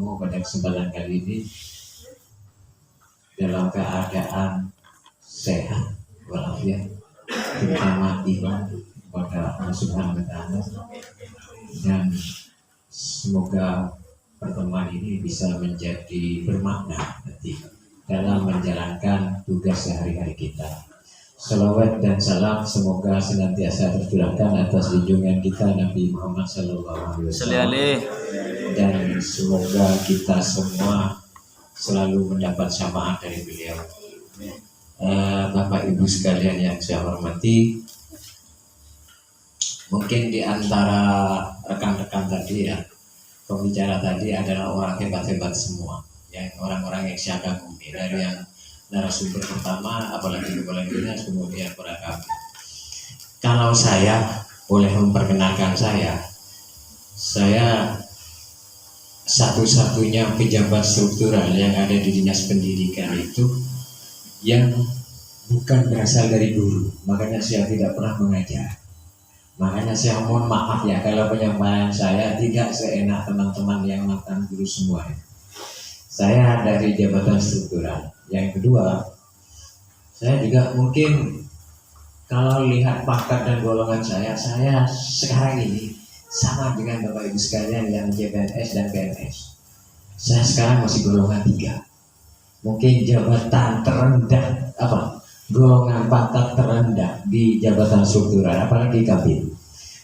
bertemu pada kesempatan kali ini dalam keadaan sehat walafiat, terutama iman kepada Allah Subhanahu wa Ta'ala, dan semoga pertemuan ini bisa menjadi bermakna nanti dalam menjalankan tugas sehari-hari kita. Salawat dan salam semoga senantiasa tercurahkan atas junjungan kita Nabi Muhammad SAW, dan semoga kita semua selalu mendapat syafaat dari beliau. Bapak Ibu sekalian yang saya hormati, mungkin di antara rekan-rekan tadi ya, pembicara tadi adalah orang hebat-hebat semua, yang orang-orang yang saya kagumi, dari yang narasumber pertama, apalagi kepala dinas, kemudian para kami. Kalau saya boleh memperkenalkan saya satu-satunya pejabat struktural yang ada di dinas pendidikan itu yang bukan berasal dari guru, makanya saya tidak pernah mengajar. Makanya saya mohon maaf ya kalau penyampaian saya tidak seenak teman-teman yang mantan guru semua. Saya dari jabatan struktural. Yang kedua, saya juga mungkin kalau lihat pangkat dan golongan saya sekarang ini sama dengan Bapak Ibu sekalian yang CPNS dan PNS. Saya sekarang masih golongan 3. Mungkin jabatan terendah, golongan pangkat terendah di jabatan struktural, apalagi kabin.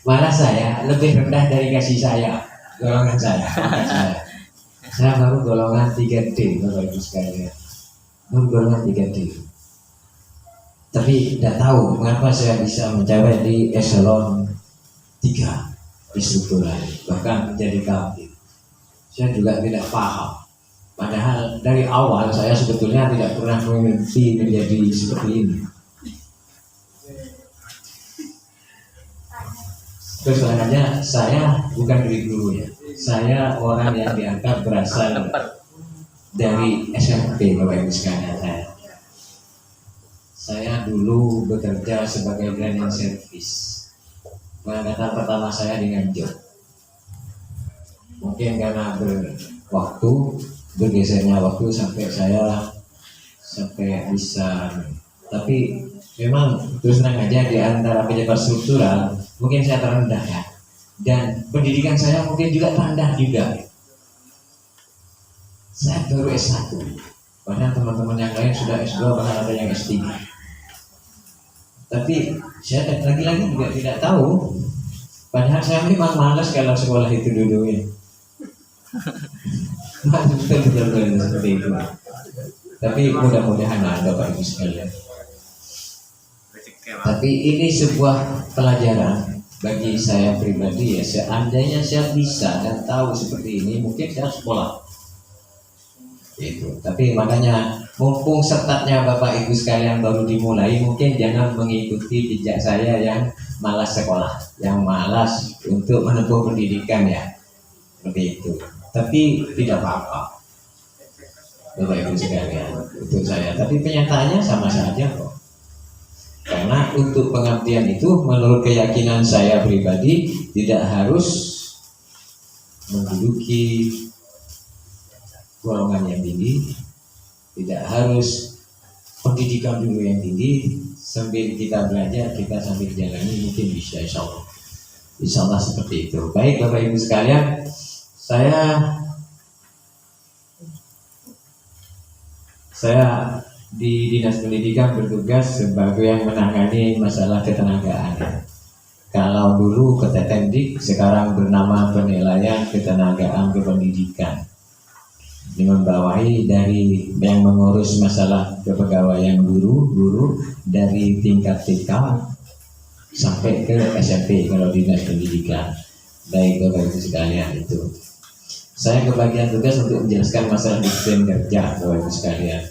Malah saya lebih rendah dari kasih saya, golongan saya. Saya baru golongan 3D, Bapak Ibu sekalian. Baru golongan 3D. Tapi tidak tahu mengapa saya bisa mencapai di eselon 3 di struktural, bahkan menjadi kabin. Saya juga tidak paham. Padahal dari awal saya sebetulnya tidak pernah memimpi menjadi seperti ini. Terus selanjutnya, saya bukan dari guru ya. Saya orang yang dianggap berasal dari SMP, Bapak Ibu sekalian. Saya dulu bekerja sebagai cleaning service. Pengangkatan pertama saya dengan job. Mungkin karena bergesernya waktu sampai bisa. Tapi memang terus terang aja di antara pejabat struktural mungkin saya terendah ya. Dan pendidikan saya mungkin juga terendah juga. Saya baru S1, padahal teman-teman yang lain sudah S2, bahkan ada yang S3. Tapi saya lagi-lagi juga tidak tahu. Padahal saya memang malas kalau sekolah itu dulunya. Betul-betul seperti itu. Tapi mudah-mudahan ada Bapak Ibu sekalian. Tapi ini sebuah pelajaran bagi saya pribadi ya. Seandainya saya bisa dan tahu seperti ini, mungkin saya sekolah. Itu. Tapi makanya mumpung setatnya Bapak Ibu sekalian baru dimulai, mungkin jangan mengikuti jejak saya yang malas sekolah, yang malas untuk menempuh pendidikan ya, seperti itu. Tapi tidak apa-apa, Bapak Ibu sekalian, untuk saya. Tapi kenyataannya sama saja kok. Karena untuk pengabdian itu, menurut keyakinan saya pribadi, tidak harus menduduki golongan yang tinggi, tidak harus pendidikan dulu yang tinggi. Sambil kita belajar, kita sambil jalani, mungkin bisa, insya Allah seperti itu. Baik Bapak Ibu sekalian, saya di Dinas Pendidikan bertugas sebagai yang menangani masalah ketenagaan. Kalau dulu Ketetendik, sekarang bernama Penilaian Ketenagaan Kependidikan. Ini membawahi dari yang mengurus masalah kepegawaian guru dari tingkat TK sampai ke SMP kalau Dinas Pendidikan. Baik Bapak Ibu sekalian, itu saya kebagian tugas untuk menjelaskan masalah disiplin kerja Bapak Ibu sekalian.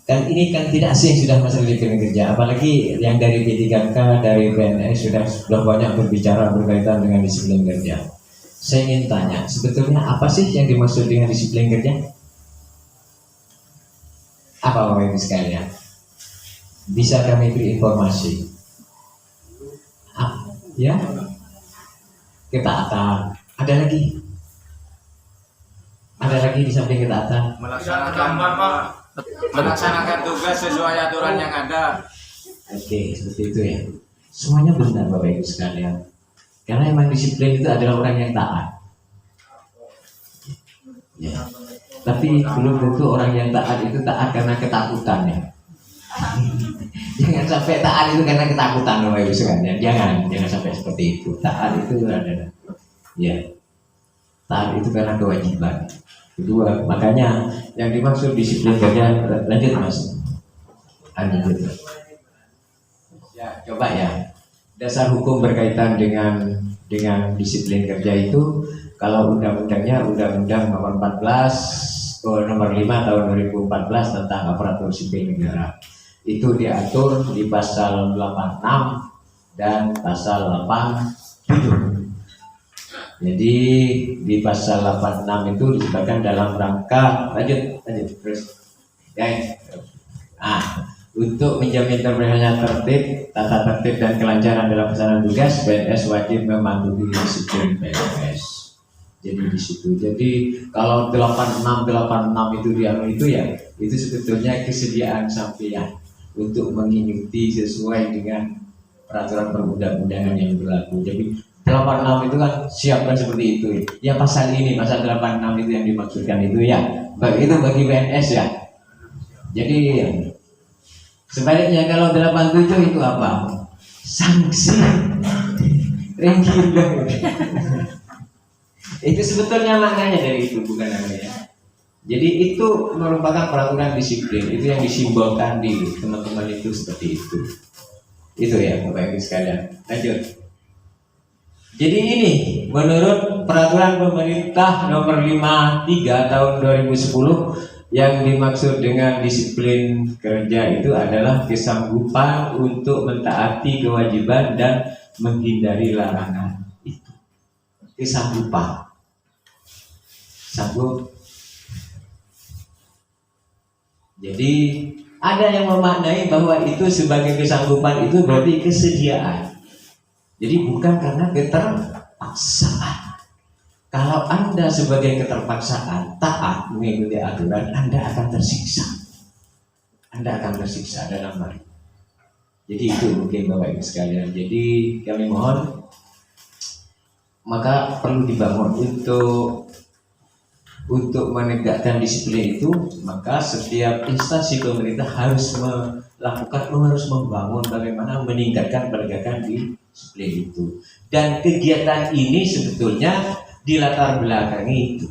Dan ini kan tidak asing sudah masalah disiplin kerja, apalagi yang dari P3K, dari PNS sudah banyak berbicara berkaitan dengan disiplin kerja. Saya ingin tanya, sebetulnya apa sih yang dimaksud dengan disiplin kerja? Apa Bapak Ibu sekalian? Bisa kami beri informasi? Ya, ketaatan. Ada lagi? Ada lagi di samping ketaatan. Melaksanakan tugas sesuai aturan yang ada. Oke, seperti itu ya. Semuanya benar Bapak Ibu sekalian. Karena emang disiplin itu adalah orang yang taat. Ya. Tapi belum tentu orang yang taat itu taat karena ketakutan ya. Jangan sampai taat itu karena ketakutan Bapak Ibu sekalian. Jangan sampai seperti itu. Taat itu adalah ya. Taat itu karena kewajiban. Kedua, makanya yang dimaksud disiplin kerja, lanjut Mas. Lanjut. Ya, coba ya. Dasar hukum berkaitan dengan disiplin kerja itu, kalau undang-undangnya Undang-Undang Nomor 14 Nomor 5 tahun 2014 tentang aparatur sipil negara. Itu diatur di pasal 86 dan pasal 87. Jadi di pasal 86 itu disebutkan dalam rangka lanjut terus ya. Untuk menjamin terpeliharaannya tertib, tata tertib dan kelancaran dalam pelaksanaan tugas, PNS wajib mematuhi disiplin PNS. Jadi di situ. Jadi kalau 86 itu itu ya, itu sebetulnya kesediaan sampean untuk mengikuti sesuai dengan peraturan perundang-undangan yang berlaku. Jadi 86 itu kan siapkan seperti itu ya. Pasal ini, pasal 86 itu yang dimaksudkan itu ya. Itu bagi PNS ya. Jadi sebaliknya kalau 87 itu apa? Sanksi reguler. Itu sebetulnya maknanya dari itu, bukan namanya. Jadi itu merupakan peraturan disiplin. Itu yang disimbolkan di teman-teman itu seperti itu. Itu ya Bapak Ibu sekalian. Lanjut. Jadi ini menurut peraturan pemerintah nomor 53 tahun 2010 yang dimaksud dengan disiplin kerja itu adalah kesanggupan untuk mentaati kewajiban dan menghindari larangan itu. Kesanggupan. Sanggup. Jadi ada yang memaknai bahwa itu sebagai kesanggupan itu berarti kesediaan. Jadi bukan karena keterpaksaan. Kalau Anda sebagai keterpaksaan taat mengikuti aturan, Anda akan tersiksa. Anda akan tersiksa dalam hal. Jadi itu mungkin Bapak Ibu sekalian. Jadi kami mohon, maka perlu dibangun untuk menegakkan disiplin itu, maka setiap instansi pemerintah harus membangun bagaimana meningkatkan penegakan disiplin itu. Dan kegiatan ini sebetulnya dilatar belakangi itu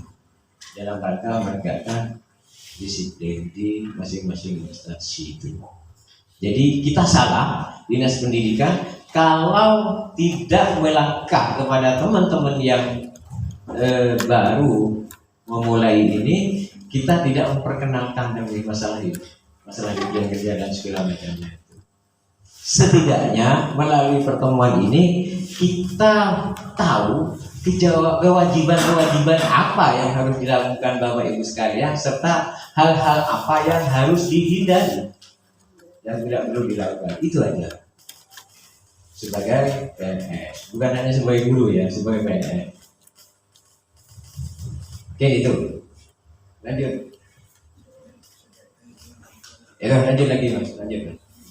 dalam rangka menegakkan disiplin di masing-masing instansi itu. Jadi kita salah Dinas Pendidikan kalau tidak melangkah kepada teman-teman yang baru memulai ini, kita tidak memperkenalkan dengan masalah itu, masalah kerja dan segala macamnya. Setidaknya melalui pertemuan ini kita tahu kewajiban apa yang harus dilakukan Bapak Ibu sekalian, serta hal-hal apa yang harus dihindari dan tidak perlu dilakukan. Itu aja. Sebagai PNS, bukan hanya sebagai guru ya, sebagai PNS. Oke itu. Lanjut. Lanjut lagi Mas, lanjut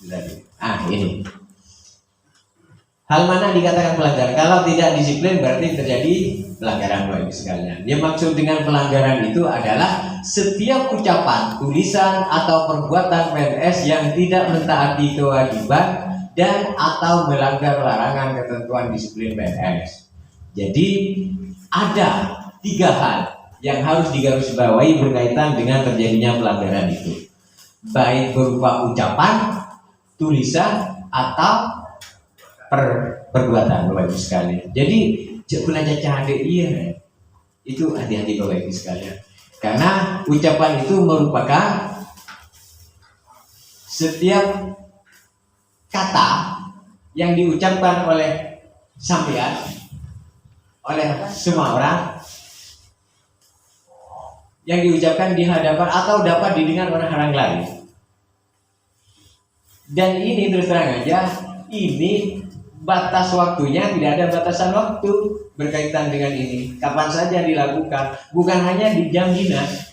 lagi. Ini. Hal mana dikatakan pelanggaran? Kalau tidak disiplin berarti terjadi pelanggaran Bapak Ibu sekalian. Yang maksud dengan pelanggaran itu adalah setiap ucapan, tulisan atau perbuatan PNS yang tidak mentaati kewajiban dan atau melanggar larangan ketentuan disiplin PNS. Jadi ada 3 hal yang harus digarisbawahi berkaitan dengan terjadinya pelanggaran itu, baik berupa ucapan, tulisan atau perbuatan Bapak Ibu sekalian. Jadi belajar cahaya itu hati-hati Bapak Ibu sekalian, karena ucapan itu merupakan setiap kata yang diucapkan oleh sampean, oleh semua orang, yang diucapkan di hadapan atau dapat didengar oleh orang lain. Dan ini terus terang aja, ini batas waktunya, tidak ada batasan waktu berkaitan dengan ini. Kapan saja dilakukan, bukan hanya di jam dinas,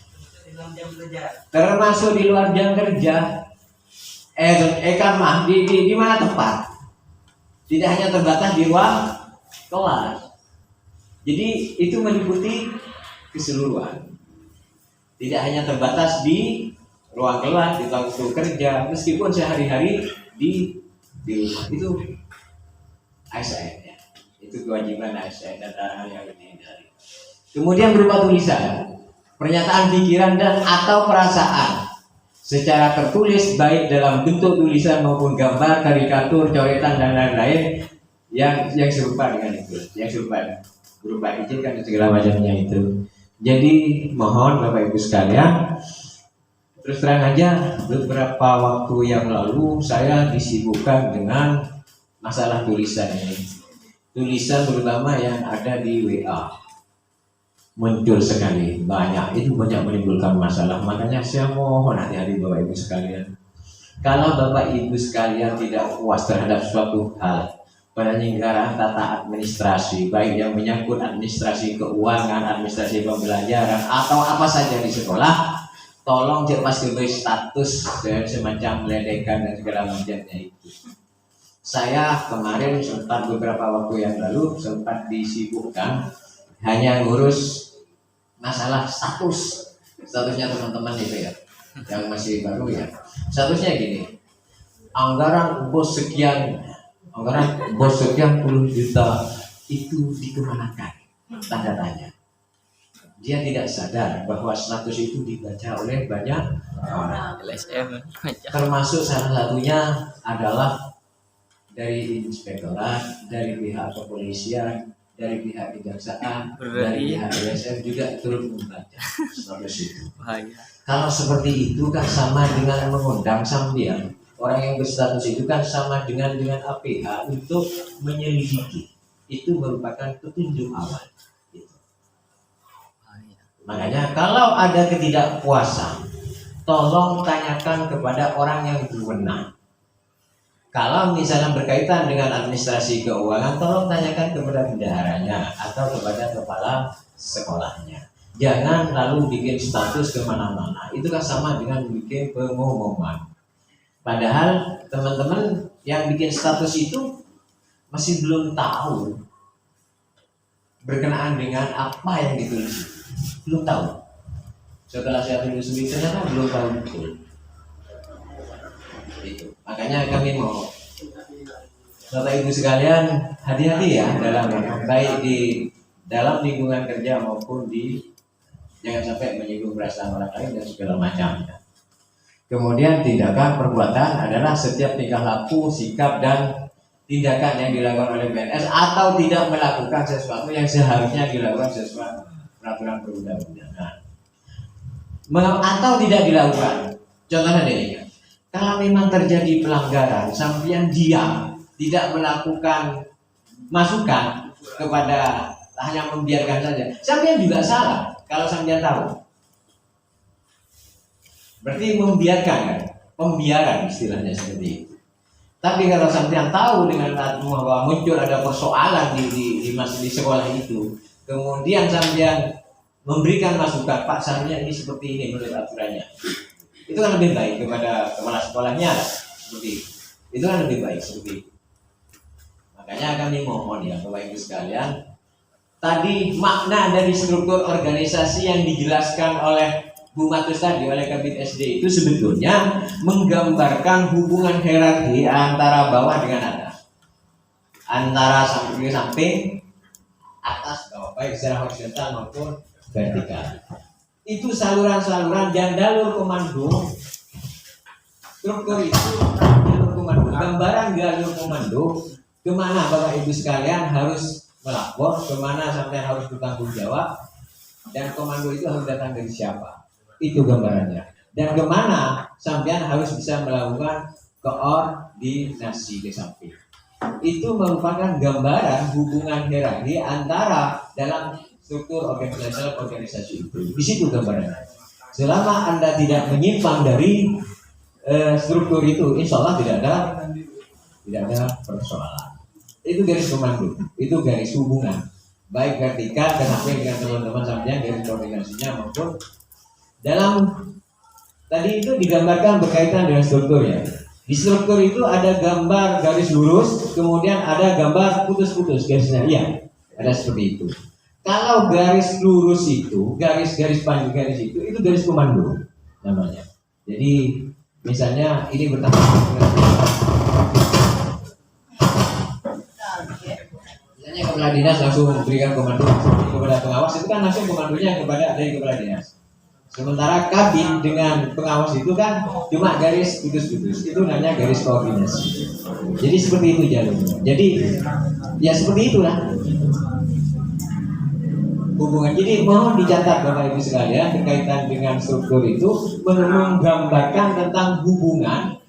termasuk di luar jam kerja. Kamar di mana tempat? Tidak hanya terbatas di ruang kelas. Jadi itu meliputi keseluruhan. Tidak hanya terbatas di ruang kelas, di waktu kerja, meskipun sehari-hari di rumah. Itu ASN ya. Itu kewajiban ASN dan hal yang dihindari. Kemudian berupa tulisan, pernyataan pikiran dan atau perasaan secara tertulis, baik dalam bentuk tulisan maupun gambar, karikatur, coretan dan lain-lain yang serupa dengan itu, yang serupa berupa izin dan segala macamnya itu. Jadi mohon Bapak Ibu sekalian, terus terang aja, beberapa waktu yang lalu saya disibukkan dengan masalah tulisan ini. Tulisan terutama yang ada di WA muncul sekali, banyak menimbulkan masalah. Makanya saya mohon hati-hati Bapak Ibu sekalian, kalau Bapak Ibu sekalian tidak puas terhadap suatu hal, penyelenggaraan tata administrasi, baik yang menyangkut administrasi keuangan, administrasi pembelajaran, atau apa saja di sekolah, tolong cepat diberi status semacam ledekan dan segala macamnya itu. Saya kemarin sempat beberapa waktu yang lalu sempat disibukkan hanya ngurus masalah statusnya teman-teman itu ya, yang masih baru ya. Statusnya gini, anggaran bos sekian puluh juta itu dikemanakan? Tanda tanya. Dia tidak sadar bahwa status itu dibaca oleh banyak orang. LSM Termasuk salah satunya adalah dari inspektorat, dari pihak kepolisian, dari pihak kejaksaan, dari pihak LSM juga turut membaca status itu. bahaya. Kalau seperti itu kan sama dengan mengundang sambian. Orang yang berstatus itu kan sama dengan APH untuk menyelidiki. Itu merupakan petunjuk awal. Gitu. Makanya kalau ada ketidakpuasan, tolong tanyakan kepada orang yang berwenang. Kalau misalnya berkaitan dengan administrasi keuangan, tolong tanyakan kepada bendaharanya atau kepada kepala sekolahnya. Jangan lalu bikin status kemana-mana. Itu kan sama dengan bikin pengumuman. Padahal teman-teman yang bikin status itu masih belum tahu berkenaan dengan apa yang ditulis. Belum tahu. Setelah saya telusuri ternyata belum tahu betul. Itu. Makanya kami mau Bapak Ibu sekalian hati-hati ya dalam baik di dalam lingkungan kerja maupun jangan sampai menyinggung perasaan orang lain dan segala macamnya. Kemudian tindakan perbuatan adalah setiap tingkah laku, sikap dan tindakan yang dilakukan oleh PNS atau tidak melakukan sesuatu yang seharusnya dilakukan sesuai peraturan perundang-undangan. Atau tidak dilakukan. Contohnya ini. Kalau memang terjadi pelanggaran, sampean diam, tidak melakukan masukan kepada, hanya membiarkan saja, sampean juga salah. Kalau sampean tahu, berarti membiarkan kan? Pembiaran istilahnya seperti itu. Tapi kalau sampean tahu dengan bahwa muncul ada persoalan di sekolah itu, kemudian sampean memberikan masukan, Pak, seharusnya ini seperti ini menurut aturannya. Itu kan lebih baik kepada kepala sekolahnya seperti itu kan lebih baik seperti itu. Makanya kami mohon ya Bapak Ibu sekalian, tadi makna dari struktur organisasi yang dijelaskan oleh Bu Matus tadi, oleh Kabid SD itu sebetulnya menggambarkan hubungan hierarki antara bawah dengan atas, antara sampai atas bawah, baik secara horizontal maupun vertikal. Itu saluran-saluran dan jalur komando. Struktur itu jalur komando, gambaran jalur komando, kemana Bapak Ibu sekalian harus melapor, kemana sampai harus bertanggung jawab, dan komando itu harus datang dari siapa. Itu gambarannya. Dan kemana sampean harus bisa melakukan koordinasi ke samping. Itu merupakan gambaran hubungan hierarki antara dalam struktur organisasi itu. Di situ gambarannya. Selama Anda tidak menyimpang dari struktur itu, insya Allah tidak ada persoalan. Itu garis komando, itu garis hubungan, baik vertikal dan sampai dengan teman-teman sampean garis koordinasinya maupun dalam tadi itu digambarkan berkaitan dengan struktur ya. Di struktur itu ada gambar garis lurus, kemudian ada gambar putus-putus garisnya. Iya, ada seperti itu. Kalau garis lurus itu, garis-garis panjang garis itu garis komando namanya. Jadi misalnya ini bertambah. Misalnya kepala dinas langsung memberikan komando kepada pengawas, itu kan langsung komandonya dari kepala dinas. Sementara kabin dengan pengawas itu kan cuma garis putus-putus, itu namanya garis koordinasi. Jadi seperti itu jalurnya. Jadi ya seperti itulah hubungan. Jadi mohon dicatat Bapak Ibu sekalian berkaitan dengan struktur itu menggambarkan tentang hubungan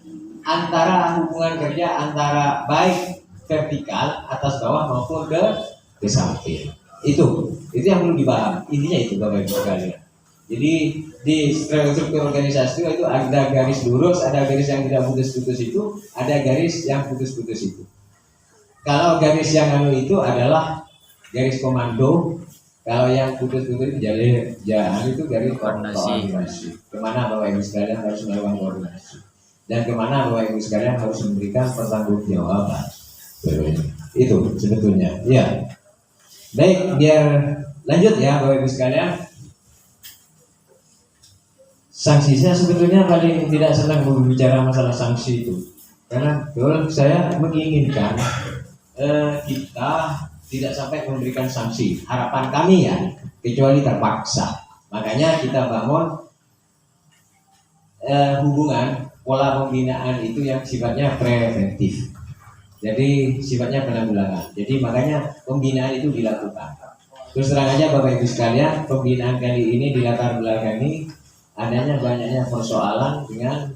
kerja antara baik vertikal atas bawah maupun ke samping. Itu yang perlu dipaham. Intinya itu Bapak Ibu sekalian. Jadi di struktur organisasi itu ada garis lurus, ada garis yang tidak putus-putus itu, ada garis yang putus-putus itu. Kalau garis yang itu adalah garis komando, kalau yang putus-putus itu itu garis koordinasi. Kemana Bapak Ibu sekalian harus melakukan koordinasi dan kemana Bapak Ibu sekalian harus memberikan pertanggungjawaban. Itu sebetulnya. Ya. Baik, biar lanjut ya Bapak Ibu sekalian. Sanksi, saya sebetulnya paling tidak senang berbicara masalah sanksi itu, karena saya menginginkan kita tidak sampai memberikan sanksi. Harapan kami ya, kecuali terpaksa. Makanya kita bangun hubungan pola pembinaan itu yang sifatnya preventif. Jadi sifatnya penanggulangan. Jadi makanya pembinaan itu dilakukan. Terus terang aja Bapak Ibu sekalian, pembinaan kali ini dilatar belakangi adanya banyaknya persoalan dengan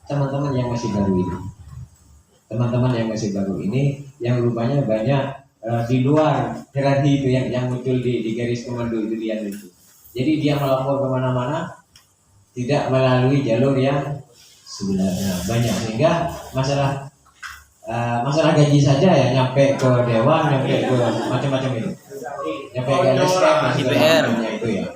teman-teman yang masih baru ini. Teman-teman yang masih baru ini yang rupanya banyak di luar hierarki itu yang muncul di garis komando itu dia itu. Jadi dia melapor kemana-mana tidak melalui jalur yang sebenarnya banyak, sehingga masalah gaji saja ya nyampe ke dewan, nyampe ke macam-macam itu, nyampe ke LSM, DPR itu ya.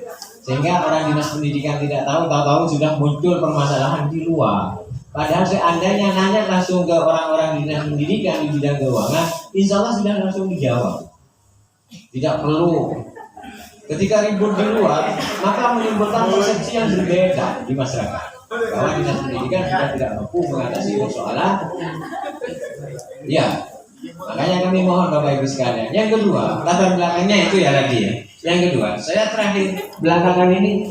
Sehingga orang dinas pendidikan tidak tahu sudah muncul permasalahan di luar. Padahal seandainya nanya langsung ke orang-orang dinas pendidikan di bidang keuangan, insya Allah sudah langsung dijawab. Tidak perlu ketika ribut di luar, maka menimbulkan persepsi yang berbeda di masyarakat bahwa dinas pendidikan sudah tidak mampu mengatasi persoalan. Ya, makanya kami mohon Bapak Ibu sekalian. Yang kedua, latar belakangnya itu ya tadi ya. Yang kedua, saya terakhir belakangan ini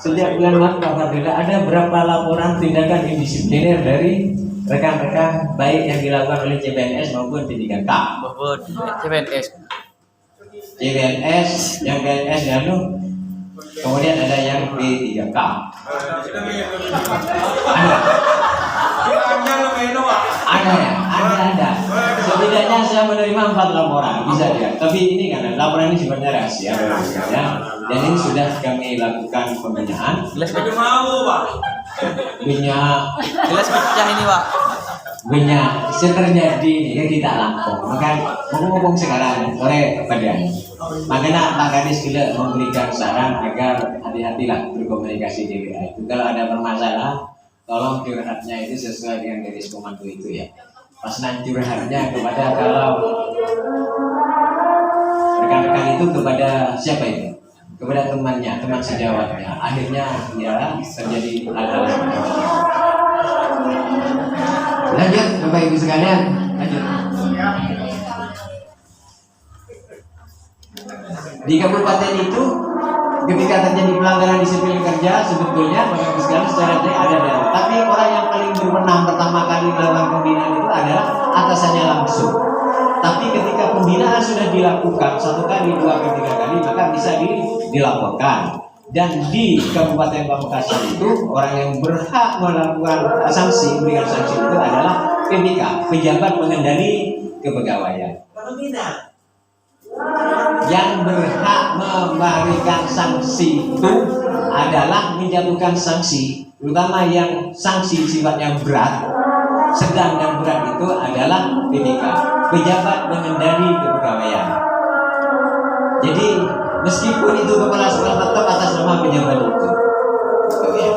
sejak bulan Maret Bapak Beda ada berapa laporan tindakan indisipliner dari rekan-rekan baik yang dilakukan oleh CPNS maupun pendidikan K. CPNS, yang PNS lalu kemudian ada yang P3K. Ada. Setidaknya saya menerima 4 laporan, bisa ya. Tapi ini kan laporan ini sifatnya rahasia, ya. Dan ini sudah kami lakukan pembinaan. Gelas mau, Pak. Gelas pecah ini, Pak. Terjadi ini yang tidak lampau. Maka ngomong sekarang oleh badan. Makanya Pak Kadis kita memberikan saran agar hati-hatilah berkomunikasi di WA itu. Kalau ada permasalahan, tolong curhatnya itu sesuai dengan garis komando itu ya. Pas nanti curhatnya kepada kalau rekan-rekan itu kepada siapa itu? Kepada temannya, teman sejawatnya. Akhirnya ya terjadi hal-hal. Lanjut Bapak Ibu sekalian, lanjut. Di kabupaten itu ketika terjadi pelanggaran disiplin kerja sebetulnya Bapak Ibu sekalian secara ada. Tapi orang yang paling berwenang pertama kali melakukan pembinaan itu adalah atasannya langsung. Tapi ketika pembinaan sudah dilakukan 1 kali, 2 kali, 3 kali, maka bisa dilaporkan. Dan di Kabupaten Pamekasan itu orang yang berhak melakukan sanksi, memberikan sanksi itu adalah PPK, pejabat pengendali kepegawaian. Yang berhak memberikan sanksi itu adalah menjatuhkan sanksi, terutama yang sanksi sifatnya berat, sedang dan berat itu adalah PTK, pejabat mengendali kepegawaian. Jadi meskipun itu kepala sekolah tetap atas nama pejabat itu. Ya.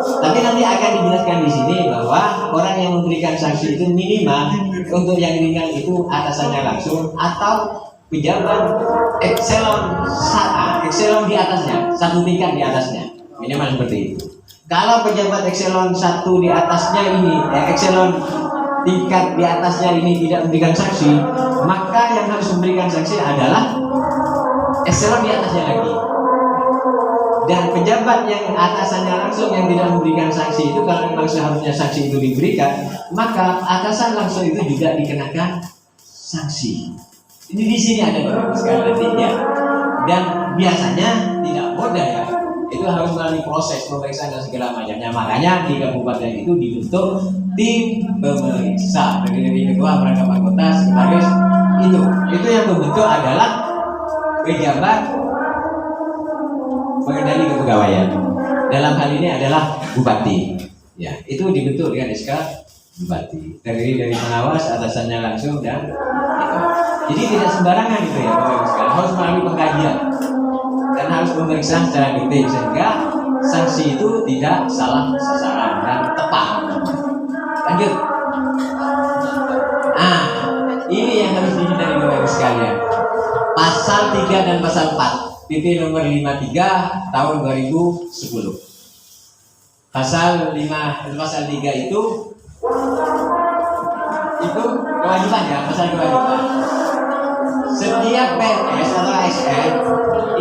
Tapi nanti akan dijelaskan di sini bahwa orang yang memberikan sanksi itu minimal untuk yang ringan itu atasannya langsung atau pejabat ekselon di atasnya, satu tingkat di atasnya, minimal seperti itu. Kalau pejabat ekselon 1 di atasnya ini, ekselon tingkat di atasnya ini tidak memberikan sanksi, maka yang harus memberikan sanksi adalah ekselon di atasnya lagi. Dan pejabat yang atasannya langsung yang tidak memberikan sanksi itu, kalau memang seharusnya sanksi itu diberikan, maka atasan langsung itu juga dikenakan sanksi. Ini di sini ada beberapa sekali nantinya. Dan biasanya tidak mudah ya, itu harus melalui proses pemeriksaan dan segala macamnya. Makanya di kabupaten itu dibentuk tim pemeriksa dari ketua, perangkat anggota, sekretaris. Itu yang membentuk adalah pejabat mengendali kepegawaian. Dalam hal ini adalah bupati. Ya, itu dibentuk dengan SK bupati. Dari pengawas atasannya langsung dan itu. Jadi tidak sembarangan itu ya, Bapak Ibu sekalian. Harus melalui pengkajian dan harus pemeriksaan secara detail sehingga sanksi itu tidak salah sasaran dan tepat. Lanjut. Ini yang harus dihindari Bapak Ibu sekalian. Pasal 3 dan pasal 4. PP nomor 53 tahun 2010. Pasal 3 itu kewajiban ya, pasal kewajiban. Setiap PNS atau ASN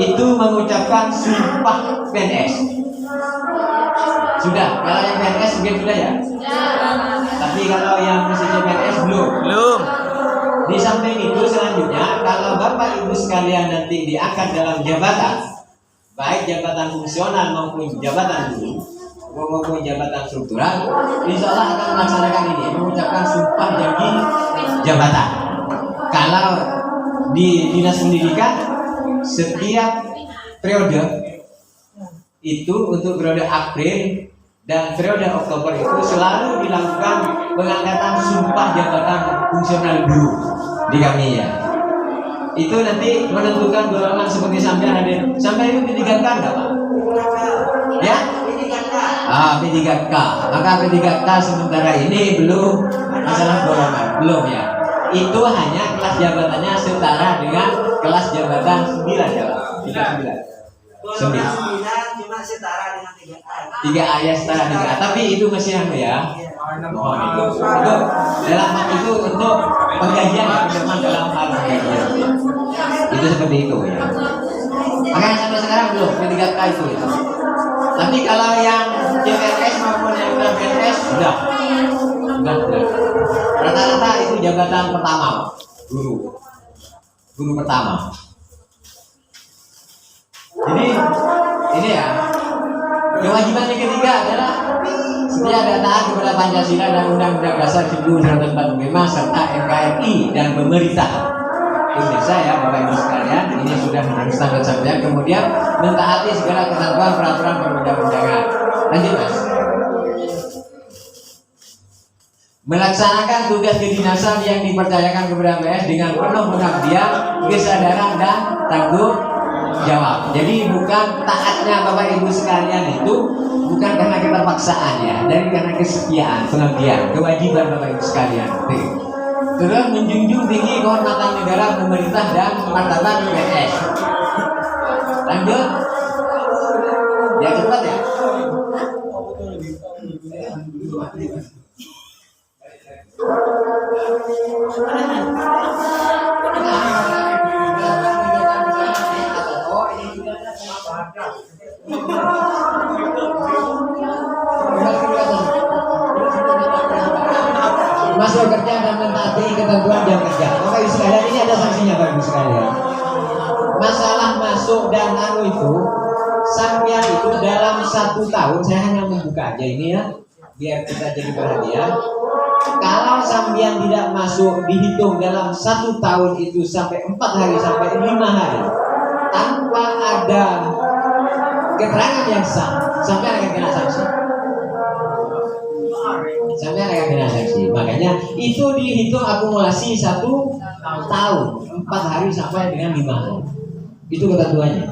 itu mengucapkan sumpah PNS. Sudah, kalau yang PNS mungkin sudah ya? Tapi kalau yang mesinnya PNS belum. Di samping itu selanjutnya, kalau Bapak Ibu sekalian nanti diangkat dalam jabatan, baik jabatan fungsional maupun jabatan guru maupun jabatan struktural, insya Allah akan melaksanakan ini, mengucapkan sumpah janji jabatan. Kalau di dinas pendidikan, setiap periode itu untuk periode April dan periode Oktober itu selalu dilakukan pengangkatan sumpah jabatan fungsional guru di kami ya. Itu nanti menentukan golongan seperti sampai ada. Sampai itu P3K enggak Pak? Ya? P3K. Maka P3K sementara ini belum masalah golongan, belum ya. Itu hanya kelas jabatannya setara dengan kelas jabatan 9 ya Pak. 39. 9 cuma setara dengan 3A ya, setara 3A. Tapi itu masih ya. Itu dalam hal itu untuk pengkajian ya, teman dalam hal pengkajian. Itu seperti itu ya. Makanya sampai sekarang belum P3K itu ya. Tapi kalau yang CPNS maupun yang PNS sudah. Rata-rata itu jabatan pertama, guru pertama. Jadi ini ya, kewajiban yang ketiga adalah setia dan taat kepada Pancasila dan Undang-Undang Dasar 1945 serta NKRI dan pemerintah Indonesia ya Bapak Ibu sekalian. Ini sudah harus standar. Kemudian mentaati segala ketentuan peraturan perundang-undangan. Lanjut Mas. Melaksanakan tugas kedinasan yang dipercayakan kepada PS dengan penuh pengabdian, kesadaran dan tanggung jawab. Jadi bukan taatnya Bapak Ibu sekalian itu bukan karena keterpaksaan ya, dari karena kesetiaan, pengabdian, kewajiban Bapak Ibu sekalian. Terus menjunjung tinggi kehormatan negara, pemerintah dan martabat PNS. Lanjut. Ya cepat ya. Masuk kerja dan mentaati ketentuan jam kerja. Bapak Ibu sekalian, ini ada sanksinya Bapak Ibu sekalian. Masalah masuk dan itu sampean itu dalam 1 tahun, saya hanya membuka aja ini ya, biar kita jadi perhatian. Kalau sampean tidak masuk dihitung dalam 1 tahun itu sampai 4 hari sampai 5 hari tanpa ada keterangan yang sah, sampai akan kena sanksi. Sampai akan kena sanksi. Makanya itu dihitung akumulasi 1 tahun, 4 hari sampai dengan 5 tahun. Itu ketentuannya.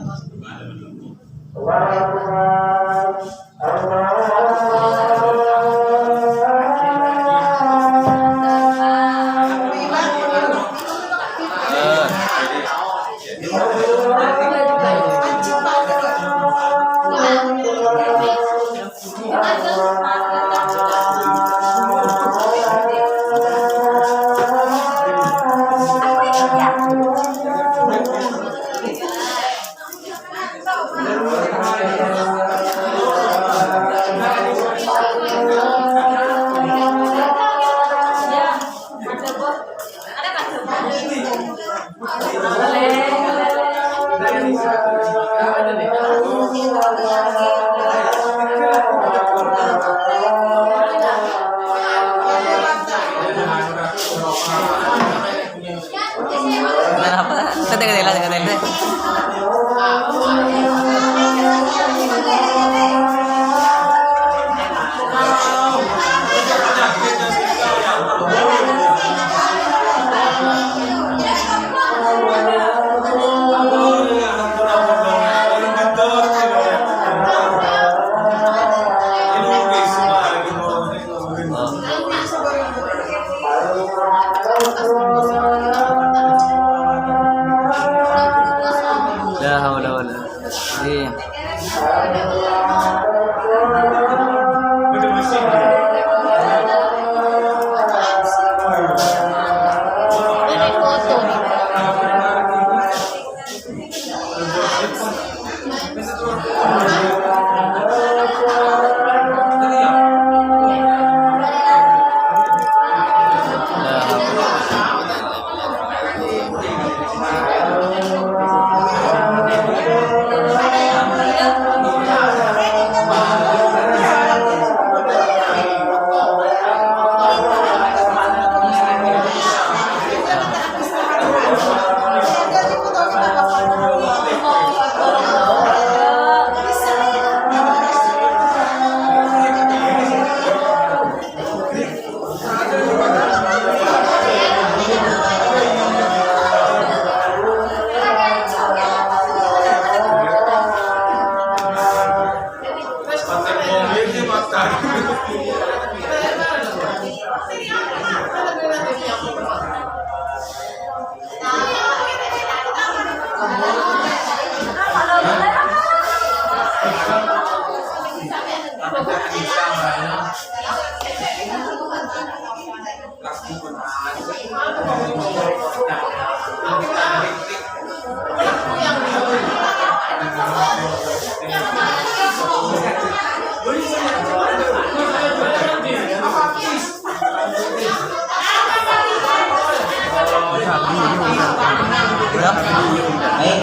Baik,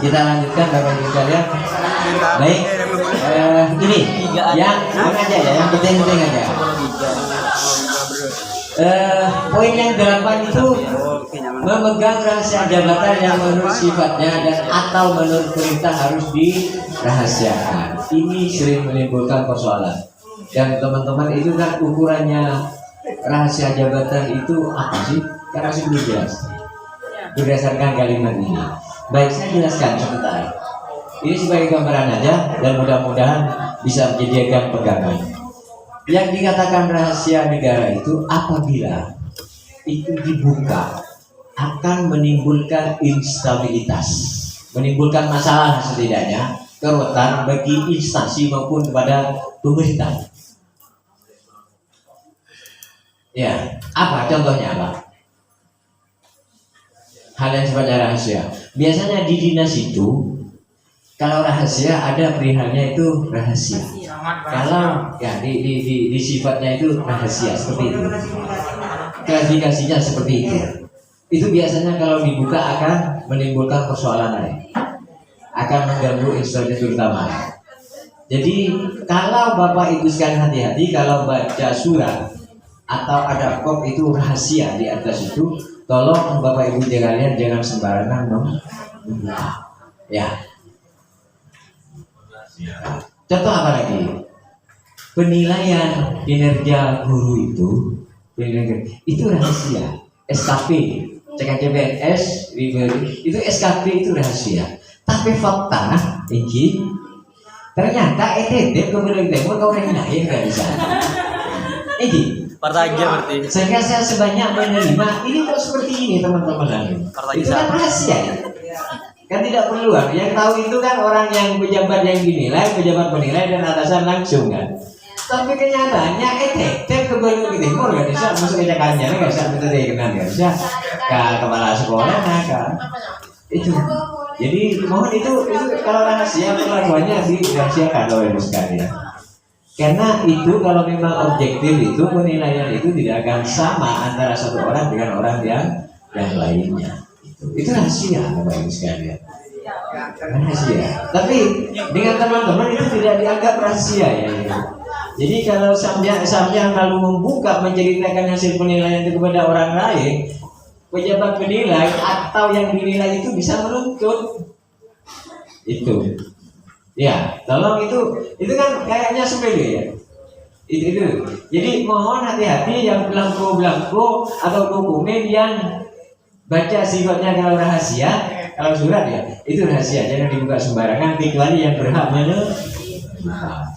kita lanjutkan Bapak Ibu sekalian. Baik, ini yang aja ya, yang penting-penting aja. Poin yang 8 itu memegang rahasia jabatan yang menurut sifatnya dan atau menurut perintah harus dirahasiakan. Ini sering menimbulkan persoalan. Dan teman-teman itu kan ukurannya rahasia jabatan itu apa sih? Kan masih belum jelas. Berdasarkan kalimat ini. Baik, saya jelaskan sebentar. Ini sebagai gambaran aja dan mudah-mudahan bisa menjadikan pegangan. Yang dikatakan rahasia negara itu apabila itu dibuka akan menimbulkan instabilitas, menimbulkan masalah setidaknya keruwetan bagi instansi maupun kepada pemerintah. Ya, apa contohnya apa? Hal yang sifatnya rahasia. Biasanya di dinas itu kalau rahasia ada perihalnya itu rahasia. Kalau ya di sifatnya itu rahasia seperti itu. Klasifikasinya seperti itu. Itu biasanya kalau dibuka akan menimbulkan persoalan lain. Akan mengganggu instansi terutama. Jadi kalau Bapak Ibu sekalian hati-hati kalau baca surat atau ada kop itu rahasia di atas itu, tolong Bapak Ibu sekalian jangan sembarangan membuka. Ya. Contoh apa lagi? penilaian kinerja guru itu rahasia. SKP, CKCPNS, itu SKP itu rahasia. Tapi fakta ini ternyata ETT kemudian timur kau yang lain nggak bisa. Ini Partaja berarti. sehingga saya sebanyak menerima ini kok seperti ini teman-teman. Itu kan rahasia. Kan tidak perlu kan? Yang tahu itu kan orang yang pejabat yang dinilai, pejabat penilai dan atasan langsung kan. Tapi kenyataannya ETT kemudian timur nggak bisa masuk ke Jakarta nggak bisa betul kenal nggak bisa ke kepala sekolah kan itu. Jadi mohon itu kalau rahasia perlakuannya dirahasiakan oleh Ibu sekalian. Karena itu kalau memang objektif itu penilaian itu tidak akan sama antara satu orang dengan orang yang lainnya. Itu rahasia Bapak Ibu sekalian. Rahasia. Tapi dengan teman-teman itu tidak dianggap rahasia ya. Jadi kalau sampai lalu membuka menceritakan hasil penilaian itu kepada orang lain, pejabat penilai atau yang dinilai itu bisa menuntut. Itu. Ya, tolong itu kan kayaknya sepele ya. Itu. Jadi mohon hati-hati yang belangko atau dokumen yang baca sifatnya kalau rahasia, kalau surat ya, itu rahasia, jangan dibuka sembarangan kecuali yang berhak menerima.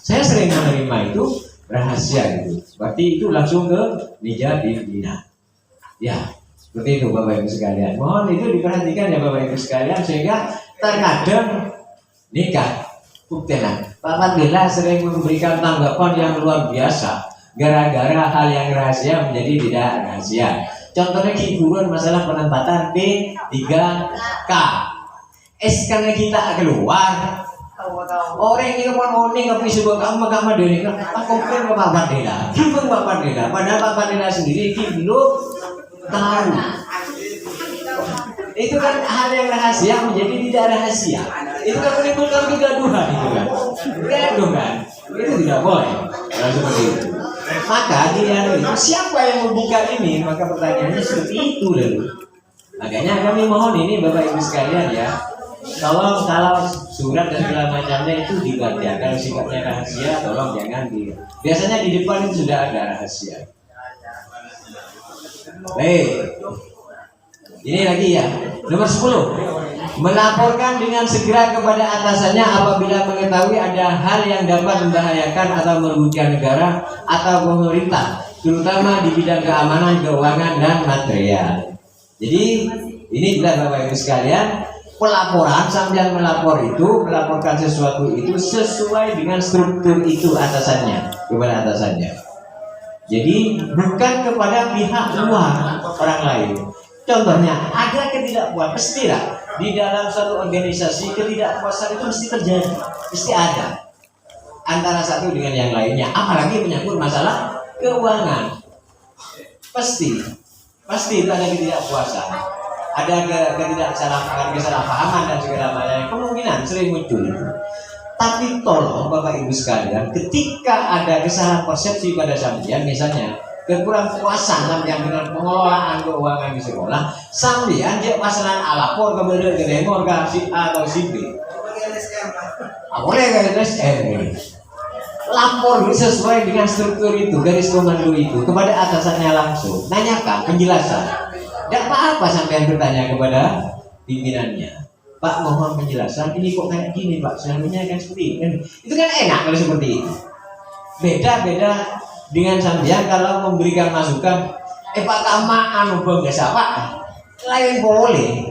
Saya sering menerima itu rahasia gitu. Berarti itu langsung ke meja pimpinan. Ya, seperti itu Bapak Ibu sekalian. Mohon itu diperhatikan ya Bapak Ibu sekalian sehingga terkadang nikah buktilah Pak Fadila sering memberikan tanggapan yang luar biasa gara-gara hal yang rahasia menjadi tidak rahasia. Contohnya hiburan masalah penempatan P3K. Karena kita keluar orang ini pun nggak bisa kamu dari aku kan Pak Fadila, gimana Pak Fadila? Padahal Pak Fadila sendiri belum tahu. Itu kan hal yang rahasia menjadi tidak rahasia. Itu kan menimbulkan kegaduhan itu kan. Gaduh kan. Itu tidak boleh. Kalau seperti itu. Maka dia itu siapa yang membuka ini? Maka pertanyaannya seperti itu dulu. Makanya kami mohon ini Bapak Ibu sekalian ya. Kalau surat dan segala macamnya itu dibaca. Kalau sifatnya rahasia, tolong jangan biasanya di depan itu sudah ada rahasia. Baik. Ini lagi ya. Nomor 10. Melaporkan dengan segera kepada atasannya apabila mengetahui ada hal yang dapat membahayakan atau merugikan negara atau pemerintah, terutama di bidang keamanan, keuangan, dan material. Jadi ini jelas Bapak Ibu sekalian, pelaporan sambil melaporkan sesuatu itu sesuai dengan struktur itu atasannya, kepada atasannya. Jadi bukan kepada pihak luar orang lain. Contohnya ada ketidakpuasan, pastilah di dalam suatu organisasi ketidakpuasan itu mesti terjadi, mesti ada antara satu dengan yang lainnya. Apalagi menyangkut masalah keuangan, pasti itu ada ketidakpuasan, ada kesalahpahaman dan segala macam. Kemungkinan sering muncul itu. Tapi tolong Bapak Ibu sekalian, ketika ada kesalahan persepsi pada sampean, misalnya kekurang puasan sampean dengan pengelolaan keuangan di sekolah, sampean dia pasaran lapor kepada demo ke si A atau si B. Boleh guys, lapor sesuai dengan struktur itu, garis komando itu kepada atasannya langsung. Tanyakan penjelasan. Tidak apa-apa sampean bertanya kepada pimpinannya. Pak, mohon penjelasan, ini kok kayak gini Pak, seharusnya kan seperti ini. Itu kan enak kalau seperti itu. Beda-beda dengan sampean kalau memberikan masukan, Pak Kama biasa Pak, lain boleh.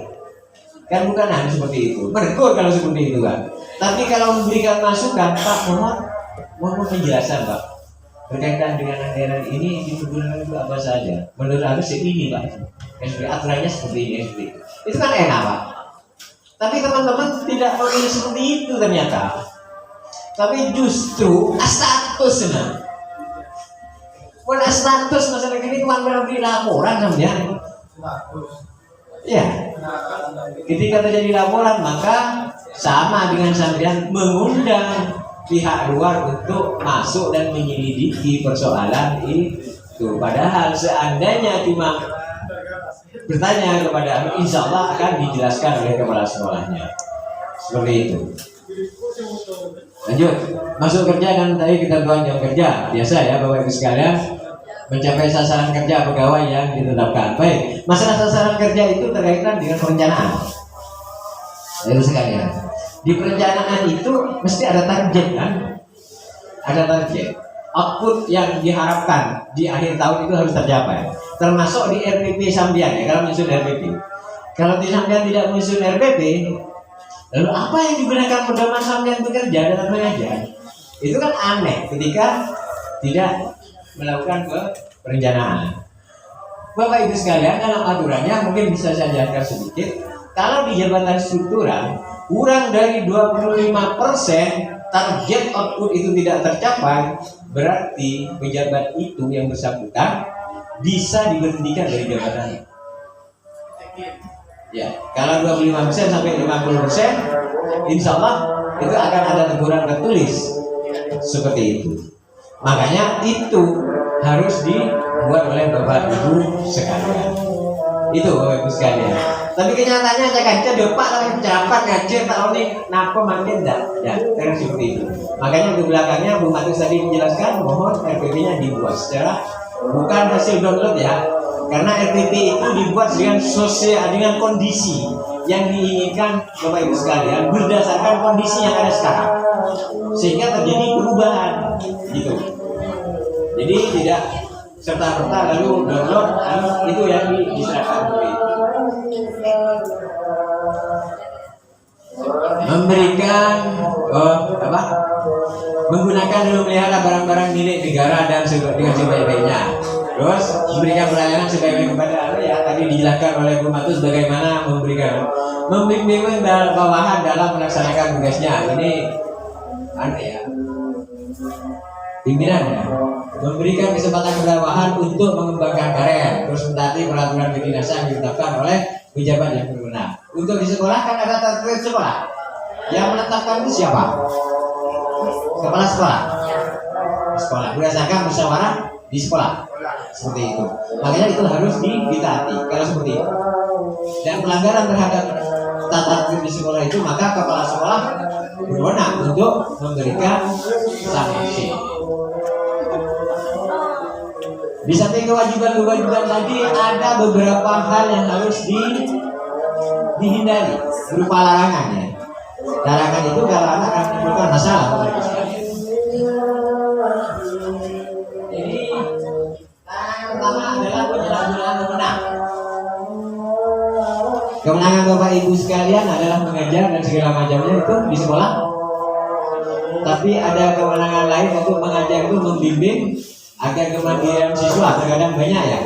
Kan bukan hanya seperti itu. Bergur kalau seperti itu kan. Tapi kalau memberikan masukan, Pak, mohon penjelasan Pak. Berkaitan dengan anggaran ini digunakan itu apa saja? Menurut aku sih ini Pak. Aturannya seperti ini. Itu kan enak Pak. Tapi teman-teman tidak memilih seperti itu ternyata. Tapi justru statusnya. Pada status masalah ini cuma memberi laporan sampean. Ya. Ketika terjadi laporan maka sama dengan sampean mengundang pihak luar untuk masuk dan menyelidiki persoalan itu. Padahal seandainya cuma bertanya kepada insya Allah akan dijelaskan oleh kepala sekolahnya. Seperti itu. Lanjut, masuk kerja dan tadi ketentuan jam kerja biasa ya Bapak Ibu sekalian, mencapai sasaran kerja pegawai yang ditetapkan. Baik, masalah sasaran kerja itu terkaitan dengan perencanaan. Bapak sekalian, di perencanaan itu mesti ada target kan? Ada target. Output yang diharapkan di akhir tahun itu harus tercapai. Termasuk di RPP Sambian ya, kalau menyusun RPP. Kalau di Sambian tidak menyusun RPP, lalu apa yang digunakan pedoman Sambian bekerja dalam mengajar? Itu kan aneh ketika tidak melakukan perencanaan. Bapak Ibu sekalian, dalam aturannya mungkin bisa saya jelaskan sedikit. Kalau di jabatan struktural kurang dari 25% target output itu tidak tercapai, berarti pejabat itu yang bersangkutan bisa diberhentikan dari jabatannya. Ya, kalau 25% sampai 50%, insya Allah itu akan ada teguran tertulis seperti itu. Makanya itu harus dibuat oleh Bapak Ibu sekalian. Itu Bapak Ibu sekalian. Tapi kenyataannya cek depak tapi pejabat ngajar tak ini napa makin tidak kan seperti itu. Makanya di belakangnya Bu Matus tadi menjelaskan mohon RPP-nya dibuat secara bukan hasil download ya, karena RPP itu dibuat dengan sosial dengan kondisi yang diinginkan Bapak Ibu sekalian berdasarkan kondisi yang ada sekarang, sehingga terjadi perubahan gitu. Jadi tidak serta-merta lalu download itu yang diserahkan memberikan menggunakan dan memelihara barang-barang milik negara dan dengan sebaik-baiknya, terus memberikan pelayanan sebaik-baiknya kepada ya tadi dijelaskan oleh Bu Matus bagaimana membimbing bawahan dalam melaksanakan tugasnya. Ini ya pimpinan ya, memberikan kesempatan kepada bawahan untuk mengembangkan karya, terus mentaati peraturan kedinasan yang ditetapkan oleh pejabat yang berwenang. Untuk di sekolah kan ada target sekolah. Yang menetapkan itu siapa? Kepala sekolah. Sekolah berdasarkan musyawarah di sekolah. Seperti itu. Makanya itu harus ditaati kalau seperti itu. Dan pelanggaran terhadap tata tertib di sekolah itu maka kepala sekolah berwenang untuk memberikan sanksi. Di samping kewajiban tadi ada beberapa hal yang harus dihindari berupa larangannya. Larangan itu kalau anak akan menimbulkan masalah. Jadi larangan pertama adalah penyalahgunaan wewenang. Kewenangan Bapak Ibu sekalian adalah mengajar dan segala macamnya itu di sekolah. Tapi ada kewenangan lain untuk mengajar itu membimbing agar kemandirian siswa terkadang banyak ya.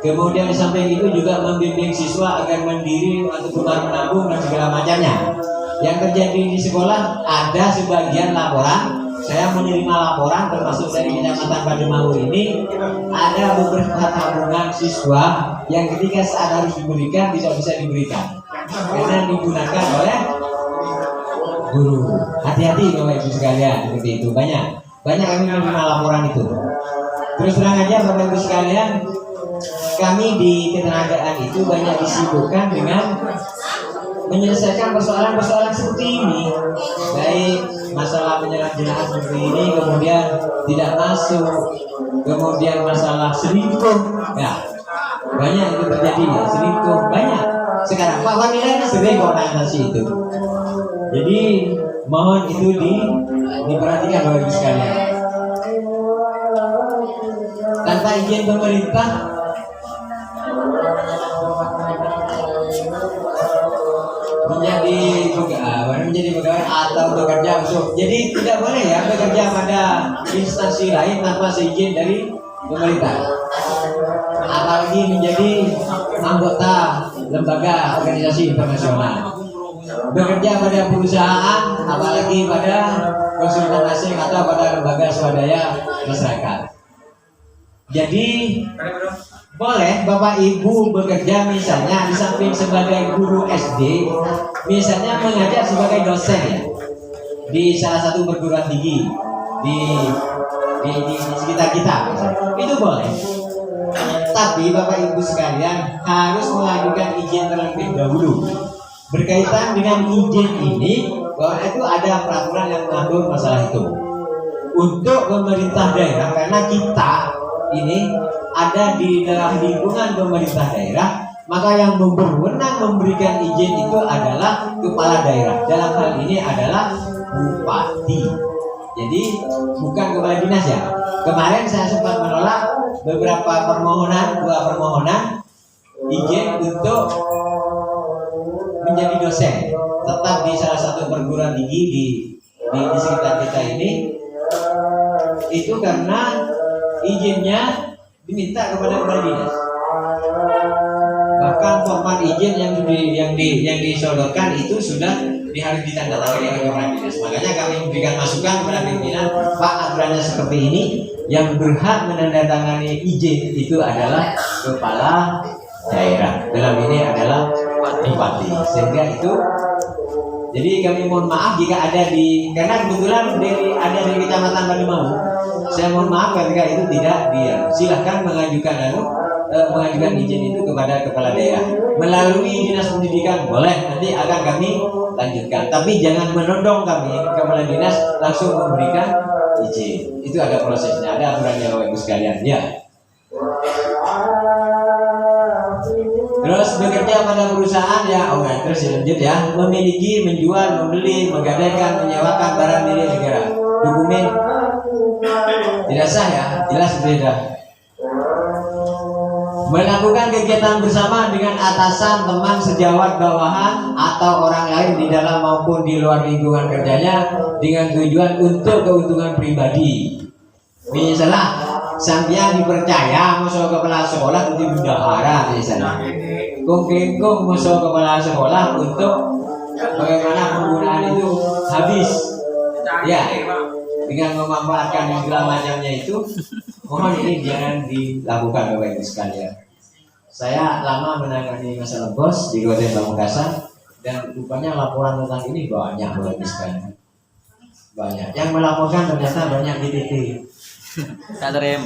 Kemudian di samping itu juga membimbing siswa agar mandiri untuk menabung dan segala macamnya. Yang terjadi di sekolah ada sebagian laporan, saya menerima laporan termasuk dari Kecamatan Pademawu ini ada beberapa tabungan siswa yang ketika saat harus diberikan tidak bisa diberikan karena digunakan oleh guru. Hati-hati Bapak Ibu sekalian, seperti itu banyak kami menerima laporan itu. Terus terang aja Bapak Ibu sekalian, kami di ketenagaan itu banyak disibukkan dengan menyelesaikan persoalan-persoalan seperti ini, baik masalah penyalahgunaan seperti ini, kemudian tidak masuk, kemudian masalah selingkuh, ya banyak itu terjadi ya, selingkuh banyak. Sekarang Pak Wanita ini sering koordinasi itu, jadi mohon itu diperhatikan Bapak Ibu sekalian. Tanpa izin pemerintah menjadi pegawai atau bekerja masuk. Jadi tidak boleh ya bekerja pada instansi lain tanpa seizin dari pemerintah. Apalagi menjadi anggota lembaga organisasi internasional. Bekerja pada perusahaan, apalagi pada konsultan asing atau pada lembaga swadaya masyarakat. Jadi boleh Bapak Ibu bekerja misalnya di samping sebagai guru SD, misalnya mengajar sebagai dosen ya di salah satu perguruan tinggi di sekitar kita, itu boleh. Tapi Bapak Ibu sekalian harus mengajukan izin terlebih dahulu. Berkaitan dengan izin ini bahwa itu ada peraturan yang mengatur masalah itu. Untuk pemerintah daerah, karena kita ini ada di dalam lingkungan pemerintah daerah, maka yang berwenang memberikan izin itu adalah kepala daerah. Dalam hal ini adalah bupati. Jadi bukan kepala dinas ya. Kemarin saya sempat menolak beberapa permohonan, 2 permohonan izin untuk menjadi dosen tetap di salah satu perguruan tinggi di sekitar kita ini. Itu karena izinnya diminta kepada kepala dinas. Bahkan format izin yang disodorkan itu sudah harus ditandatangani oleh kepala dinas. Makanya kami memberikan masukan kepada pimpinan, Pak, aturannya seperti ini. Yang berhak menandatangani izin itu adalah kepala daerah. Dalam ini adalah bupati. Sehingga itu, jadi kami mohon maaf jika ada karena kebetulan ada di Kecamatan Bandung. Saya mohon maaf ketika itu tidak silahkan mengajukan izin itu kepada kepala daerah melalui dinas pendidikan, boleh, nanti akan kami lanjutkan, tapi jangan menodong kami kepala dinas langsung memberikan izin. Itu ada prosesnya, ada aturannya Bapak Ibu sekalian ya. Terus bekerja pada perusahaan ya, terus lanjut ya, memiliki, menjual, membeli, menggadaikan, menyewakan barang milik negara. Dokumen tidak sah ya, jelas beda. Melakukan kegiatan bersama dengan atasan, teman, sejawat, bawahan, atau orang lain di dalam maupun di luar lingkungan kerjanya dengan tujuan untuk keuntungan pribadi. Misalnya, sampean dipercaya musuh kepala sekolah untuk bendahara misalnya. Kongklingkong musuh kepala sekolah untuk bagaimana penggunaan itu habis. Ya, dengan memanfaatkan yang segala macamnya itu, mohon ini jangan dilakukan Bapak Ibu sekalian. Saya lama menangani masalah bos di Kabupaten Pamekasan dan rupanya laporan tentang ini banyak Bapak Ibu sekalian. Banyak. Yang melaporkan ternyata banyak GTT. Kaderem.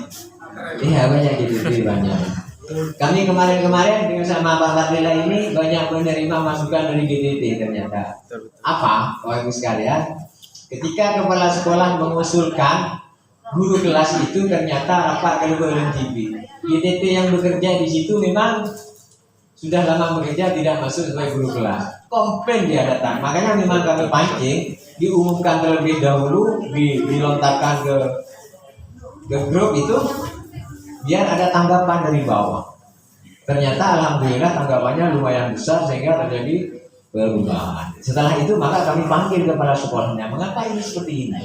Iya, banyak GTT banyak. Kami kemarin dengan sama Pak Fatila ini banyak menerima masukan dari GTT ternyata. Apa Bapak Ibu sekalian? Ketika kepala sekolah mengusulkan guru kelas itu ternyata rapat ke LTV. GTT yang bekerja di situ memang sudah lama bekerja tidak masuk sebagai guru kelas. Komplain dia datang. Makanya memang kami pancing, diumumkan terlebih dahulu, dilontarkan ke grup itu, biar ada tanggapan dari bawah. Ternyata alhamdulillah tanggapannya lumayan besar sehingga terjadi perubahan. Setelah itu maka kami panggil kepala sekolahnya, mengapa ini seperti ini?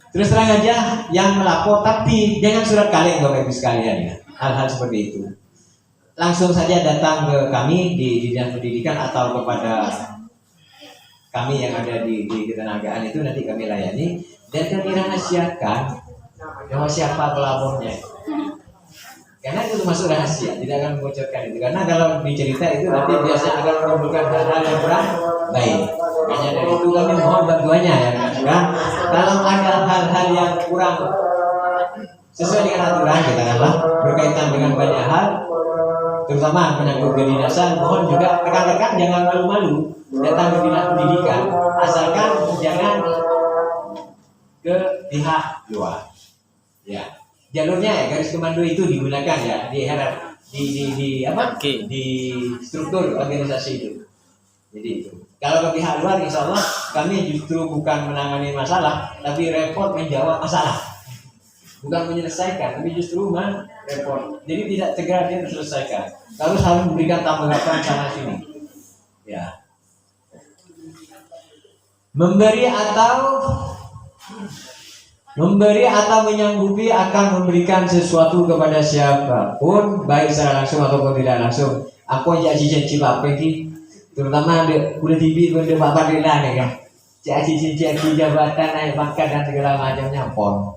Terus terang aja yang melapor, tapi jangan surat kaleng Bapak Ibu sekalian ya, hal-hal seperti itu. Langsung saja datang ke kami di dinas pendidikan atau kepada kami yang ada di ketenagaan itu, nanti kami layani dan kami rahasiakan nama siapa pelapornya. Karena itu termasuk rahasia, tidak akan membocorkan itu. Karena kalau dicerita itu nanti biasanya akan menimbulkan hal-hal yang kurang baik. Makanya dari itu kami mohon bantuannya ya kan. Kalau ada hal-hal yang kurang sesuai dengan aturan, katakanlah berkaitan dengan banyak hal, terutama menyangkut kedinasan, mohon juga rekan-rekan jangan malu-malu datang ke dinas pendidikan, asalkan jangan ke pihak luar. Ya. Jalurnya ya, garis komando itu digunakan ya di struktur organisasi itu. Jadi itu. Kalau ke pihak luar, insya Allah kami justru bukan menangani masalah, tapi repot menjawab masalah. Bukan menyelesaikan, tapi justru repot. Jadi tidak segera dia terselesaikan. Lalu harus memberikan tanggapan sana sini. Ya. Memberi atau menyanggupi akan memberikan sesuatu kepada siapapun, baik secara langsung ataupun tidak langsung. Aku aja cici apa ini, terutama udah TV pada Pak Fadila nih kan, cici jabatan naik pangkat dan segala macamnya pon.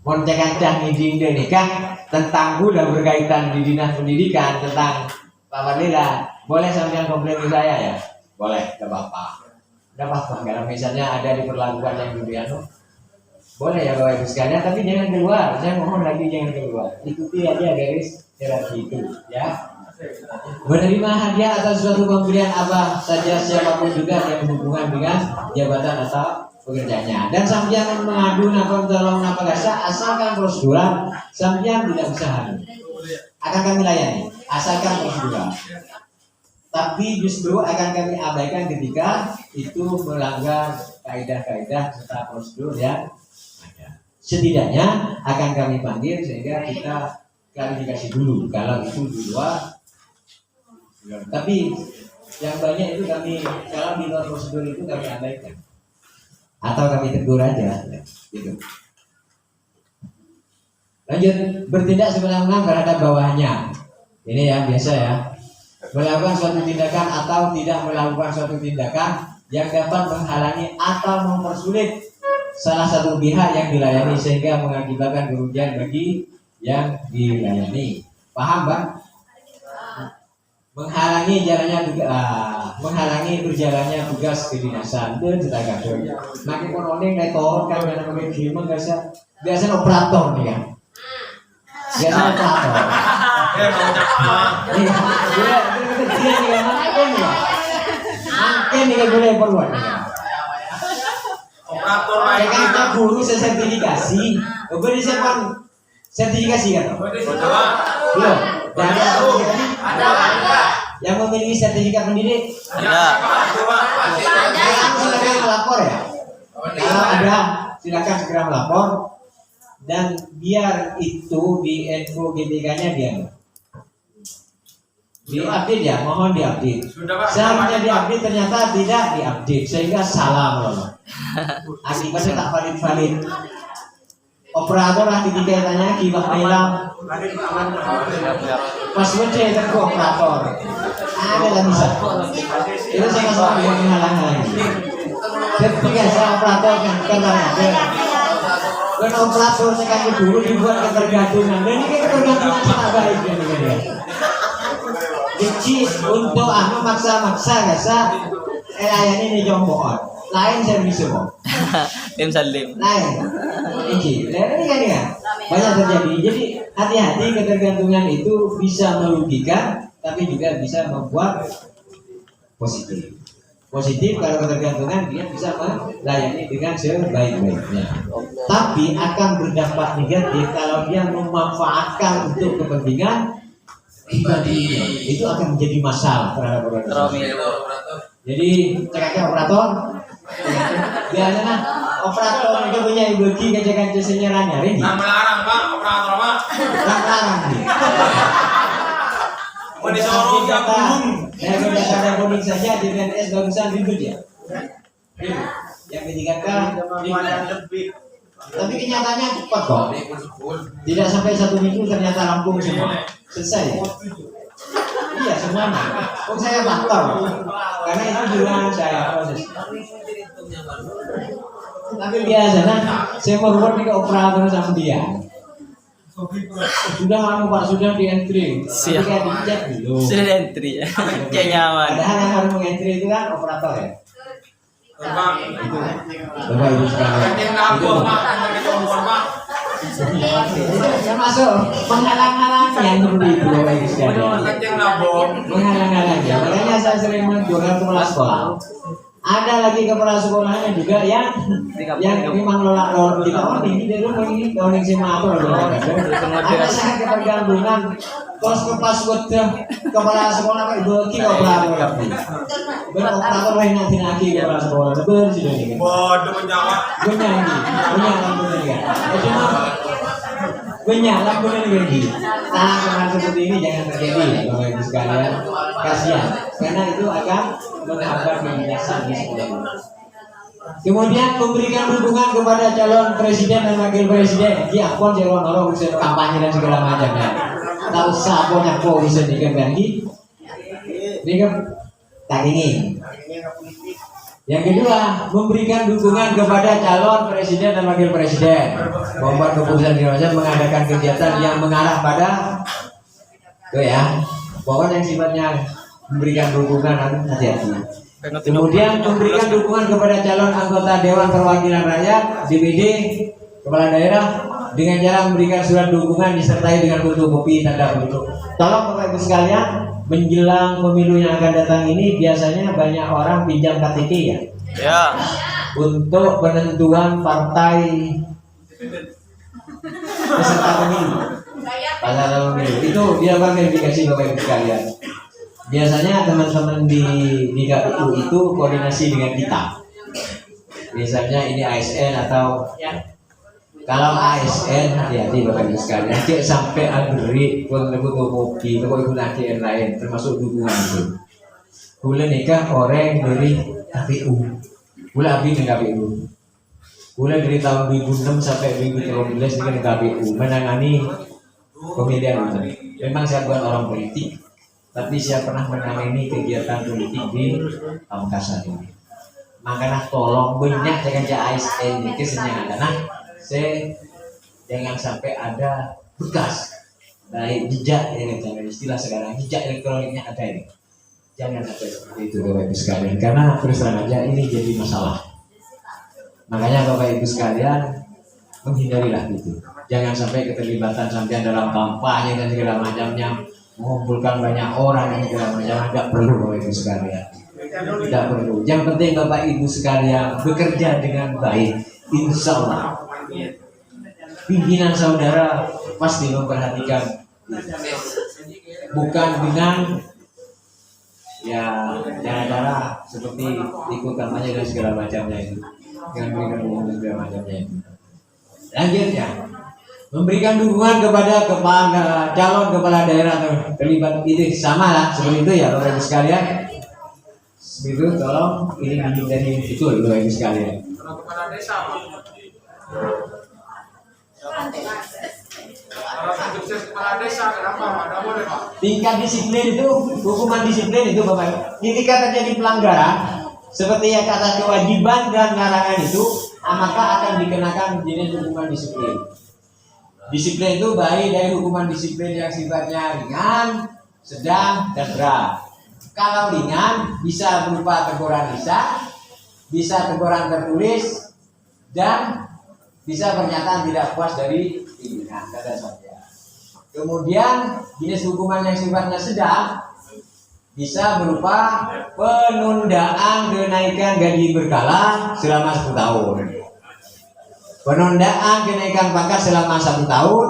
Mohon cek meeting deh nikah tentang udah berkaitan di dinas pendidikan tentang Pak Fadila, boleh sampean komplain ke saya ya, boleh, tidak apa-apa. Kalau misalnya ada diperlakukan yang lebih boleh ya Bapak Ibu sekalian, tapi jangan keluar. Saya mohon lagi jangan keluar. Ikuti aja garis hierarki itu, ya. menerima hadiah atau suatu pemberian apa saja siapapun juga yang berhubungan dengan jabatan atau pekerjaannya. Dan sampeyan mengadu napa tolong napa gasa asalkan prosedural sampeyan tidak usah akan kami layani asalkan prosedural. Tapi justru akan kami abaikan ketika itu melanggar kaidah-kaidah serta prosedur yang ada. Setidaknya akan kami panggil sehingga kita klarifikasi dulu kalau itu di luar. Tapi yang banyak itu kami kalau di luar prosedur itu kami abaikan atau kami tegur aja, gitu. Lanjut, bertindak semena-mena terhadap bawahnya. Ini yang biasa ya. Melakukan suatu tindakan atau tidak melakukan suatu tindakan yang dapat menghalangi atau mempersulit salah satu pihak yang dilayani sehingga mengakibatkan kerugian bagi yang dilayani. Paham, Bang? Menghalangi berjalannya tugas kedinasan itu kita kado. Makin kononing netor kan karena pakai gimana biasa operator nih kan. Biasa operator. Dia nih makin nih boleh perluan. Operator Kita guru sertifikasi, beri siapa sertifikasi kan? Belum. Ada. Yang memiliki sertifikat pendidik? Ada. Silakan melapor ya. Kalau ada, silakan segera melapor dan biar itu di info GBK-nya dia diupdate ya, mohon diupdate. Seharusnya diupdate ternyata tidak diupdate sehingga salah loh. Akibatnya tak valid. Operator lah ketika tanya kibah hilang password saya kan operator ada lah bisa itu saya nggak salah yang menghalang-halangi ketika saya operator kan ada dan operator saya kan dulu dibuat ketergantungan dan ini ketergantungan sangat baik ya jadi untuk maksa gasa layani ini jomboan lain saya bisa kok Tim Salim. lain ini kan banyak terjadi. Jadi hati-hati ketergantungan itu bisa merugikan tapi juga bisa membuat positif. Positif kalau ketergantungan dia bisa melayani dengan sebaik-baiknya. Tapi akan berdampak negatif kalau dia memanfaatkan untuk kepentingan pribadi. Itu akan menjadi masalah terhadap organisasi. Jadi cekaknya operator biasanya operator itu punya bagi kaca-kaca senyeranya ini. melarang Pak, operator Pak. Larang nih. Mau disuruh yang gunung. Dari data kuning saja di BNS barusan ribut ya. Yang ketiga lebih. tapi kenyataannya cepat kok. Tidak sampai 1 minggu ternyata rampung semua. Selesai. Iya semuanya. Kok saya pantau. Karena itu juga saya proses. Tapi biasanya saya forward ke operator sama dia. Sudah Pak sudah di entry. Siap. Tapi kan dicek dulu. Sudah entry ya. Kayak nyaman. Padahal yang harus mengentry itu kan operator ya. Bang, Itu. Bapak Ibu sekalian. yang nabung Pak, yang kompor Pak. Termasuk menghalang-halangi yang seperti itu Bapak Ibu sekalian. Yang nabung. Menghalang-halangi. Makanya saya sering menegur kepala sekolah. Ada lagi kepala sekolahnya juga yang memang lola kita ini dia rumah ini tahun yang sama apa ada sangat ketergantungan kos ke password kepala sekolah kayak bagi operator tapi operator lain nanti kepala sekolah bersih ini Bodoh menjawab. punya lampunya ya punya lampunya lagi nah seperti ini jangan terjadi Bapak Ibu sekalian kasihan karena itu akan menghambat kebiasaan di sekolah. Kemudian memberikan dukungan kepada calon presiden dan wakil presiden. Dia pun calon orang bisa kampanye dan segala macamnya. Tahu saponya kok bisa dikembali. Ini kan tak ingin. Yang kedua, memberikan dukungan kepada calon presiden dan wakil presiden. Membuat keputusan Indonesia mengadakan kegiatan yang mengarah pada itu ya. Pokoknya yang sifatnya memberikan dukungan hati-hati. Kemudian memberikan dukungan kepada calon anggota Dewan Perwakilan Rakyat, DPD, kepala daerah, dengan cara memberikan surat dukungan disertai dengan fotokopi tanda foto. Tolong Bapak Ibu sekalian, menjelang pemilu yang akan datang ini biasanya banyak orang pinjam KTP ya Ya. untuk penentuan partai peserta pemilu. Peserta pemilu itu dia verifikasi Bapak Ibu sekalian. Biasanya teman-teman di KPU itu koordinasi dengan kita. Misalnya ini ASN atau kalau ASN hati-hati Bapak Ibu sekalian, cek sampai beri fotokopi, toko ibu nanti yang lain termasuk dukungan itu. Boleh nikah orang dari KPU, boleh abdi dengan KPU. Boleh dari tahun 2006 sampai 2013 dengan KPU menangani pemilihan itu. Memang saya bukan orang politik, tapi saya pernah menangani kegiatan politik di Pamekasan ini. Makanya tolong banyak dengan ASN ini kesenjangan dana. Saya jangan sampai ada bekas baik jejak istilah sekarang jejak elektroniknya ada ini. Jangan sampai seperti itu Bapak Ibu sekalian, karena terus terang aja ini jadi masalah. Makanya Bapak Ibu sekalian menghindarilah itu. Jangan sampai keterlibatan sampai dalam kampanye dan segala macamnya, mengumpulkan banyak orang dan segala macam. Tidak perlu Bapak Ibu sekalian. Tidak perlu. Yang penting Bapak Ibu sekalian bekerja dengan baik. Insya Allah pimpinan saudara pasti memperhatikan, bukan dengan ya cara-cara seperti ikut kampanye dan segala macamnya itu, dengan memberikan dukungan dan segala macamnya itu. Lanjutnya, memberikan dukungan kepada calon kepala daerah terlibat itu sama lah seperti itu ya Bapak Ibu sekalian. Itu tolong ini dari itu Bapak Ibu sekalian. Kalau kepala desa, Pak. Kalau sukses kepala desa, kenapa Pak? Tidak boleh Pak. Tingkat disiplin itu, hukuman disiplin itu Bapak. Ketika terjadi pelanggaran, seperti yang kata kewajiban dan larangan itu, maka akan dikenakan jenis hukuman disiplin. Disiplin itu baik dari hukuman disiplin yang sifatnya ringan, sedang, dan berat. Kalau ringan bisa berupa teguran lisan, bisa teguran tertulis, dan bisa pernyataan tidak puas dari pimpinan kata saja. Kemudian jenis hukuman yang sifatnya sedang bisa berupa penundaan kenaikan gaji berkala selama 10 tahun, penundaan kenaikan pangkat selama 1 tahun,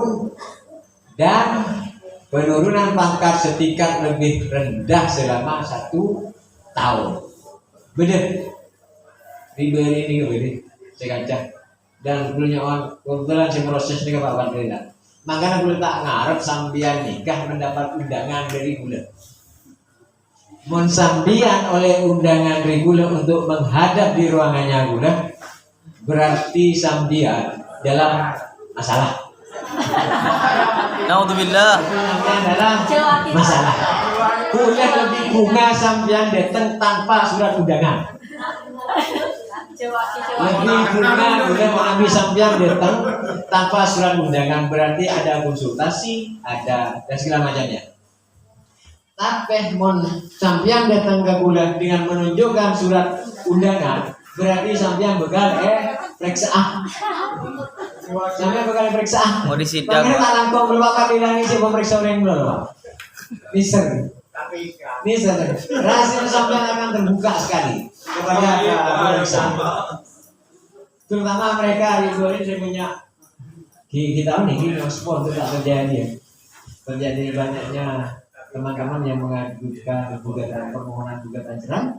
dan penurunan pangkat setingkat lebih rendah selama 1 tahun. Benar. Ribet ini saya kaca. Dan punya orang kebetulan saya proses dengan Pak Bandrina. Makanya boleh tak ngarep sambian nikah mendapat undangan dari bulan. Mon sambian oleh undangan reguler untuk menghadap di ruangannya gula, berarti sambian dalam masalah. Naudzubillah. Sambian dalam masalah. Kuliah lebih bunga sambian datang tanpa surat undangan. Lebih bunga udah mengambil sambian datang tanpa surat undangan, berarti ada konsultasi, ada dan segala macamnya. Tapi mon sambian datang ke bulan dengan menunjukkan surat undangan, berarti sambian bekal periksaan. Sambian bekal periksaan. Mau disidang. Makanya tak langkong beberapa kali lagi si pemeriksa orang belum. Mister. Mister. Rahasia sambian akan terbuka sekali kepada pemeriksa. Terutama mereka di luar ini saya punya kita nih sport tidak terjadi. Terjadi banyaknya teman-teman yang mengajukan gugatan permohonan gugatan cerai.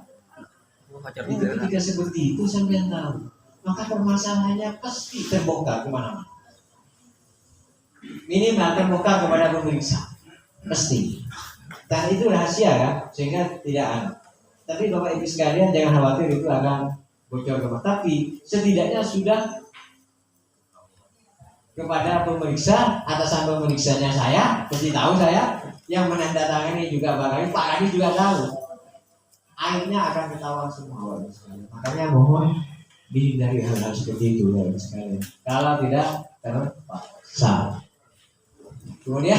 Itu ketika seperti itu sampai tahu, maka permasalahannya pasti terbongkar kemana-mana. Minimal terbongkar kepada pemeriksa, pasti. Dan itu rahasia kan, sehingga tidak ada. Tapi Bapak Ibu sekalian jangan khawatir itu akan bocor ke. Tapi setidaknya sudah kepada pemeriksa, atasan pemeriksanya saya, pasti tahu saya, yang menandatangani juga barangkali Pak Kadis juga tahu. Akhirnya akan ketahuan semua. Makanya mohon dihindari hal-hal seperti itu Bapak Ibu sekalian. Kalau tidak terpaksa. Kemudian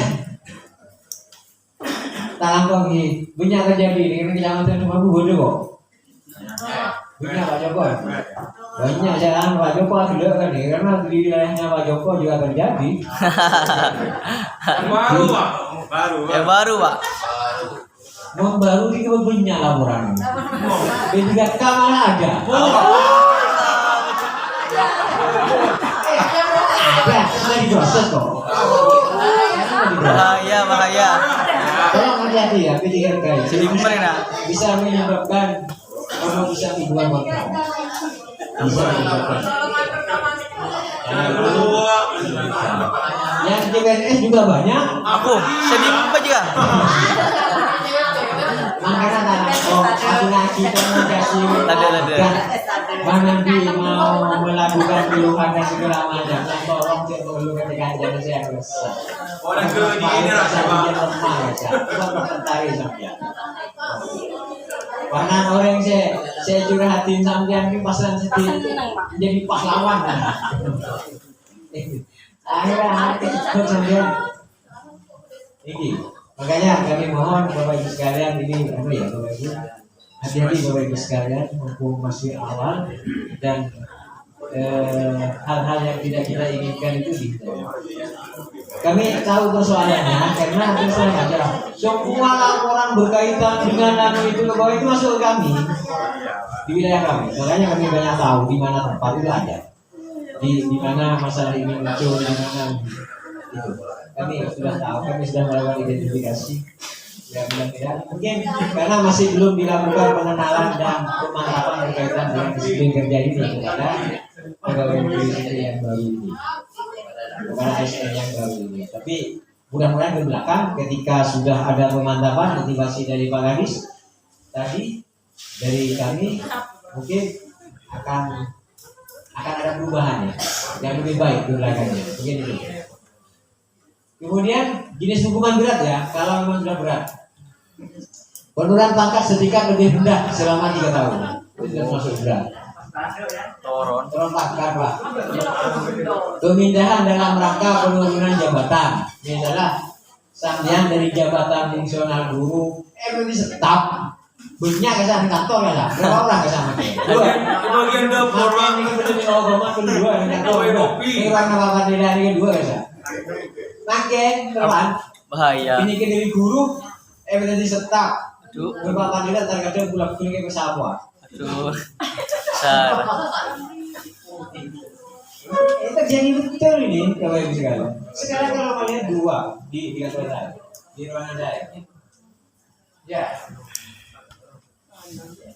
talang lagi banyak terjadi ini kita jangan terima bodoh kok. Banyak Pak Joko. Banyak jalan Pak Joko ada kan ya, karena di wilayahnya Pak Joko juga terjadi. Yang baru Pak. Yang baru, Pak. Membaru itu banyak laporan. B3K malah ada. Ada, ada diproses kok. Bahaya, bahaya. Tolong hati-hati ya, B3K Jadi pemerintah. bisa menyebabkan orang bisa ribuan korban. Bisa menyebabkan. Yang di PNS juga banyak. Aku sedih apa juga? Makanya aku ngaji komunikasi Ada. mana nanti mau melakukan keluhan dan segala macam yang tolong cek dulu ketika jangan saya resah. Orang ke di ini lah saya Pak. lemah ya coba bertentari sampean. Karena orang saya curhatin sampean ini pasaran sedih jadi pahlawan kan. Akhirnya hati ikut sampean. Ini makanya kami mohon Bapak Ibu sekalian ini apa ya Bapak Ibu hati-hati Bapak Ibu sekalian mumpung masih awal dan hal-hal yang tidak kita inginkan itu dihindari. Kami tahu persoalannya karena persoalan aja semua laporan berkaitan dengan itu bahwa itu masuk ke kami di wilayah kami. Makanya kami banyak tahu di mana tempat itu ada, di mana masalah ini muncul, di mana itu. Kami sudah tahu, kami sudah melakukan identifikasi. Ya mudah-mudahan mungkin karena masih belum dilakukan pengenalan dan pemantapan berkaitan dengan disiplin kerja ini kepada pegawai negeri yang baru ini, kepada ASN yang baru ini. Tapi mudah-mudahan ke belakang ketika sudah ada pemantapan motivasi dari Pak Gadis tadi dari kami mungkin akan ada perubahan ya, yang lebih baik ke belakangnya. Mungkin itu. Kemudian jenis hukuman berat ya, kalau memang sudah berat. Penurunan pangkat setingkat lebih rendah selama 3 tahun. Itu termasuk berat. Turun. Turun pangkat Pak. Pemindahan dalam rangka penurunan jabatan. Misalnya sampean dari jabatan fungsional guru, berarti tetap banyak ke sana kantor ya lah. Berapa orang ke sana? Dua. Bagian dapur Pak. Ini kemudian Obama kedua yang kantor. Ini warna bapak dari kedua ke sana. Makin teman, Bahaya. ini ke dari guru, berarti tetap. Aduh. Beberapa nilai terkadang pulang ke pesawat. Aduh. Besar. Itu jadi betul ini Bapak Ibu sekalian. Sekarang kalau melihat 2 di kantor saya, di ruangan saya. Ya.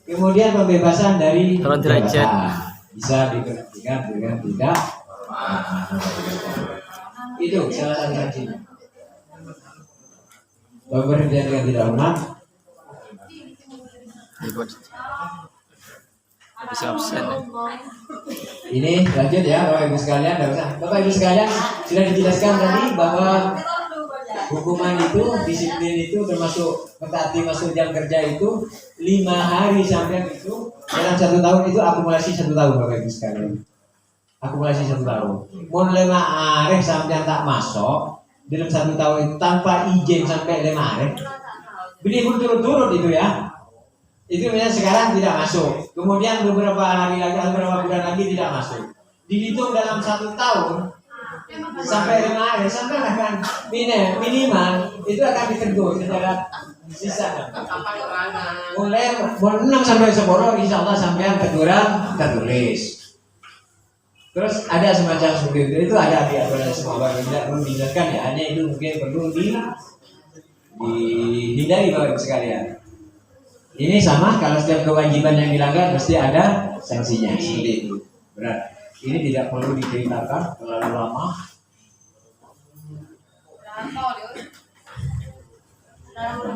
Kemudian pembebasan dari Turun derajat. jabatan. Bisa diberhentikan dengan tidak. Itu salah satu sanksinya. Pemberhentian dengan tidak hormat. Bisa absen. Ini lanjut ya Bapak Ibu sekalian, Bapak Ibu sekalian sudah dijelaskan tadi bahwa hukuman itu, disiplin itu termasuk mentaati masuk jam kerja itu 5 hari sampai itu dalam 1 tahun itu akumulasi 1 tahun Bapak Ibu sekalian. Akumulasi 1 tahun. Mau 5 hari sampai tak masuk dalam 1 tahun itu tanpa izin sampai 5 hari. Beli berturut-turut itu ya. Itu misalnya sekarang tidak masuk, kemudian beberapa hari lagi, beberapa bulan lagi tidak masuk. Dihitung dalam 1 tahun sampai 5 hari, sampai akan minimal itu akan ditegur secara sisa. Mulai 6 sampai 10 insya Allah sampai teguran tertulis. Terus ada semacam seperti itu ada di aturan semua tidak perlu dihindarkan ya, hanya itu mungkin perlu dihindari Bapak Ibu sekalian. Ini sama kalau setiap kewajiban yang dilanggar mesti ada sanksinya seperti itu. Berat. Ini tidak perlu diceritakan terlalu lama.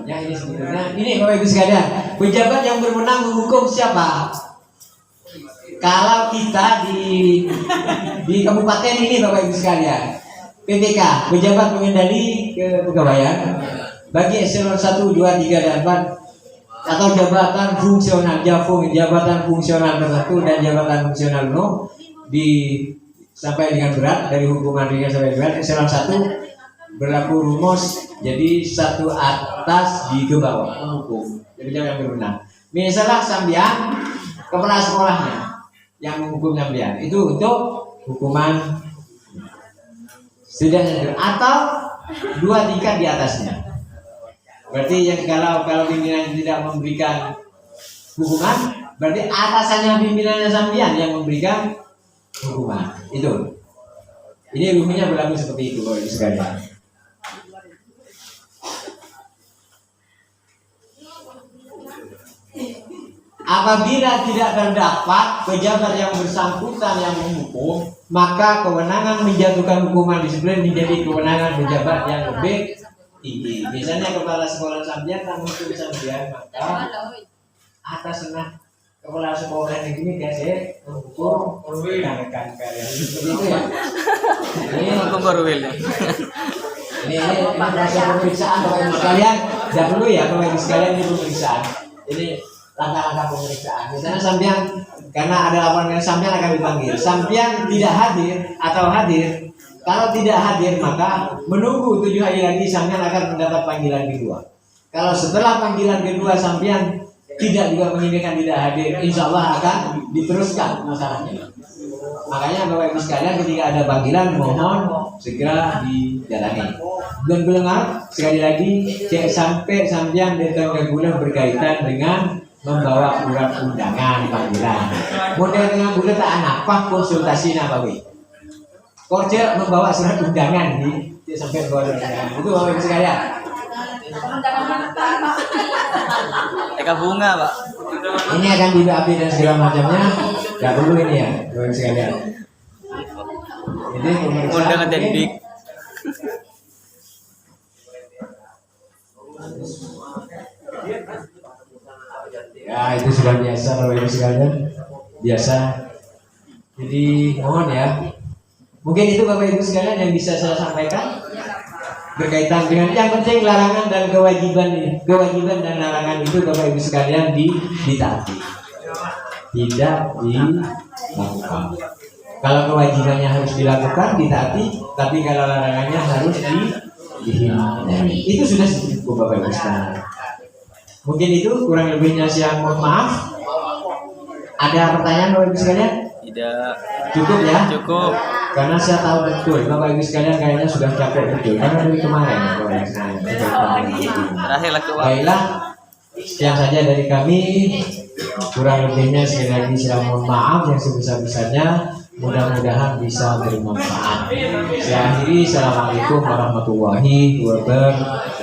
Ya ini sebetulnya ini Bapak Ibu sekalian, pejabat yang berwenang menghukum siapa? Kalau kita di kabupaten ini Bapak Ibu sekalian, PPK, pejabat pengendali kepegawaian bagi eselon 1, 2, 3 dan 4 atau jabatan fungsional jabatan fungsional tertentu dan jabatan fungsional no sampai dengan berat dari hukuman ringan sampai berat eselon 1 berlaku rumus jadi 1 atas di bawah hukum jadi yang berwenang. Misalnya sambian kepala sekolahnya yang menghukum sampean. Itu untuk hukuman setidaknya atau 2 tingkat di atasnya. Berarti yang kalau pimpinan tidak memberikan hukuman, berarti atasannya pimpinannya sampean yang memberikan hukuman. Itu. Ini hukumnya berlaku seperti itu, Bapak Ibu sekalian. Apabila tidak terdapat pejabat yang bersangkutan yang menghukum, maka kewenangan menjatuhkan hukuman disiplin menjadi kewenangan pejabat yang lebih tinggi. Misalnya kepala sekolah sampean menghukum sampean, maka atas kepala sekolah negeri kasih menghukum rekan-rekan kalian. Seperti itu ya. Ini Hukum Korwil ya. ini proses pemeriksaan Bapak Ibu sekalian. Tidak perlu ya Bapak Ibu sekalian, ini pemeriksaan. Ini langkah-langkah pemeriksaan. Misalnya sampean karena ada laporan yang sampean akan dipanggil. Sampean tidak hadir atau hadir. Kalau tidak hadir maka menunggu 7 hari lagi sampean akan mendapat panggilan kedua. Kalau setelah panggilan kedua sampean tidak juga menginginkan tidak hadir, insya Allah akan diteruskan masalahnya. Makanya Bapak Ibu sekalian ketika ada panggilan mohon segera dijalani. Dan pendengar sekali lagi cek sampai sampean datang ke bulan berkaitan dengan membawa surat undangan panggilan. Model dengan bulan tak apa konsultasi apa wi? Korja membawa surat undangan di sampai bawa undangan. Itu Bapak Ibu sekalian. Eka bunga, Pak. Ini akan di-BAP dan segala macamnya. Gak perlu ini ya, Bapak Ibu sekalian. Ini Undangan teknik. Ya itu sudah biasa Bapak Ibu sekalian, biasa. Jadi mohon ya, mungkin itu Bapak Ibu sekalian yang bisa saya sampaikan berkaitan dengan yang penting larangan dan kewajiban ini. Kewajiban dan larangan itu Bapak Ibu sekalian ditaati, tidak dilakukan. Kalau kewajibannya harus dilakukan ditaati, tapi kalau larangannya harus dihindari. Itu sudah cukup Bapak Ibu sekalian. Mungkin itu kurang lebihnya saya mohon maaf. Ada pertanyaan Bapak Ibu sekalian? Tidak. Cukup ya? Cukup. Karena saya tahu betul Bapak Ibu sekalian kayaknya sudah capek betul. Karena dari kemarin Bapak Ibu sekalian. Terakhir lagi Pak. Baiklah, sekian saja dari kami. Kurang lebihnya sekali lagi saya mohon maaf yang sebesar-besarnya. Mudah-mudahan bisa bermanfaat. Saya akhiri. Assalamualaikum warahmatullahi wabarakatuh.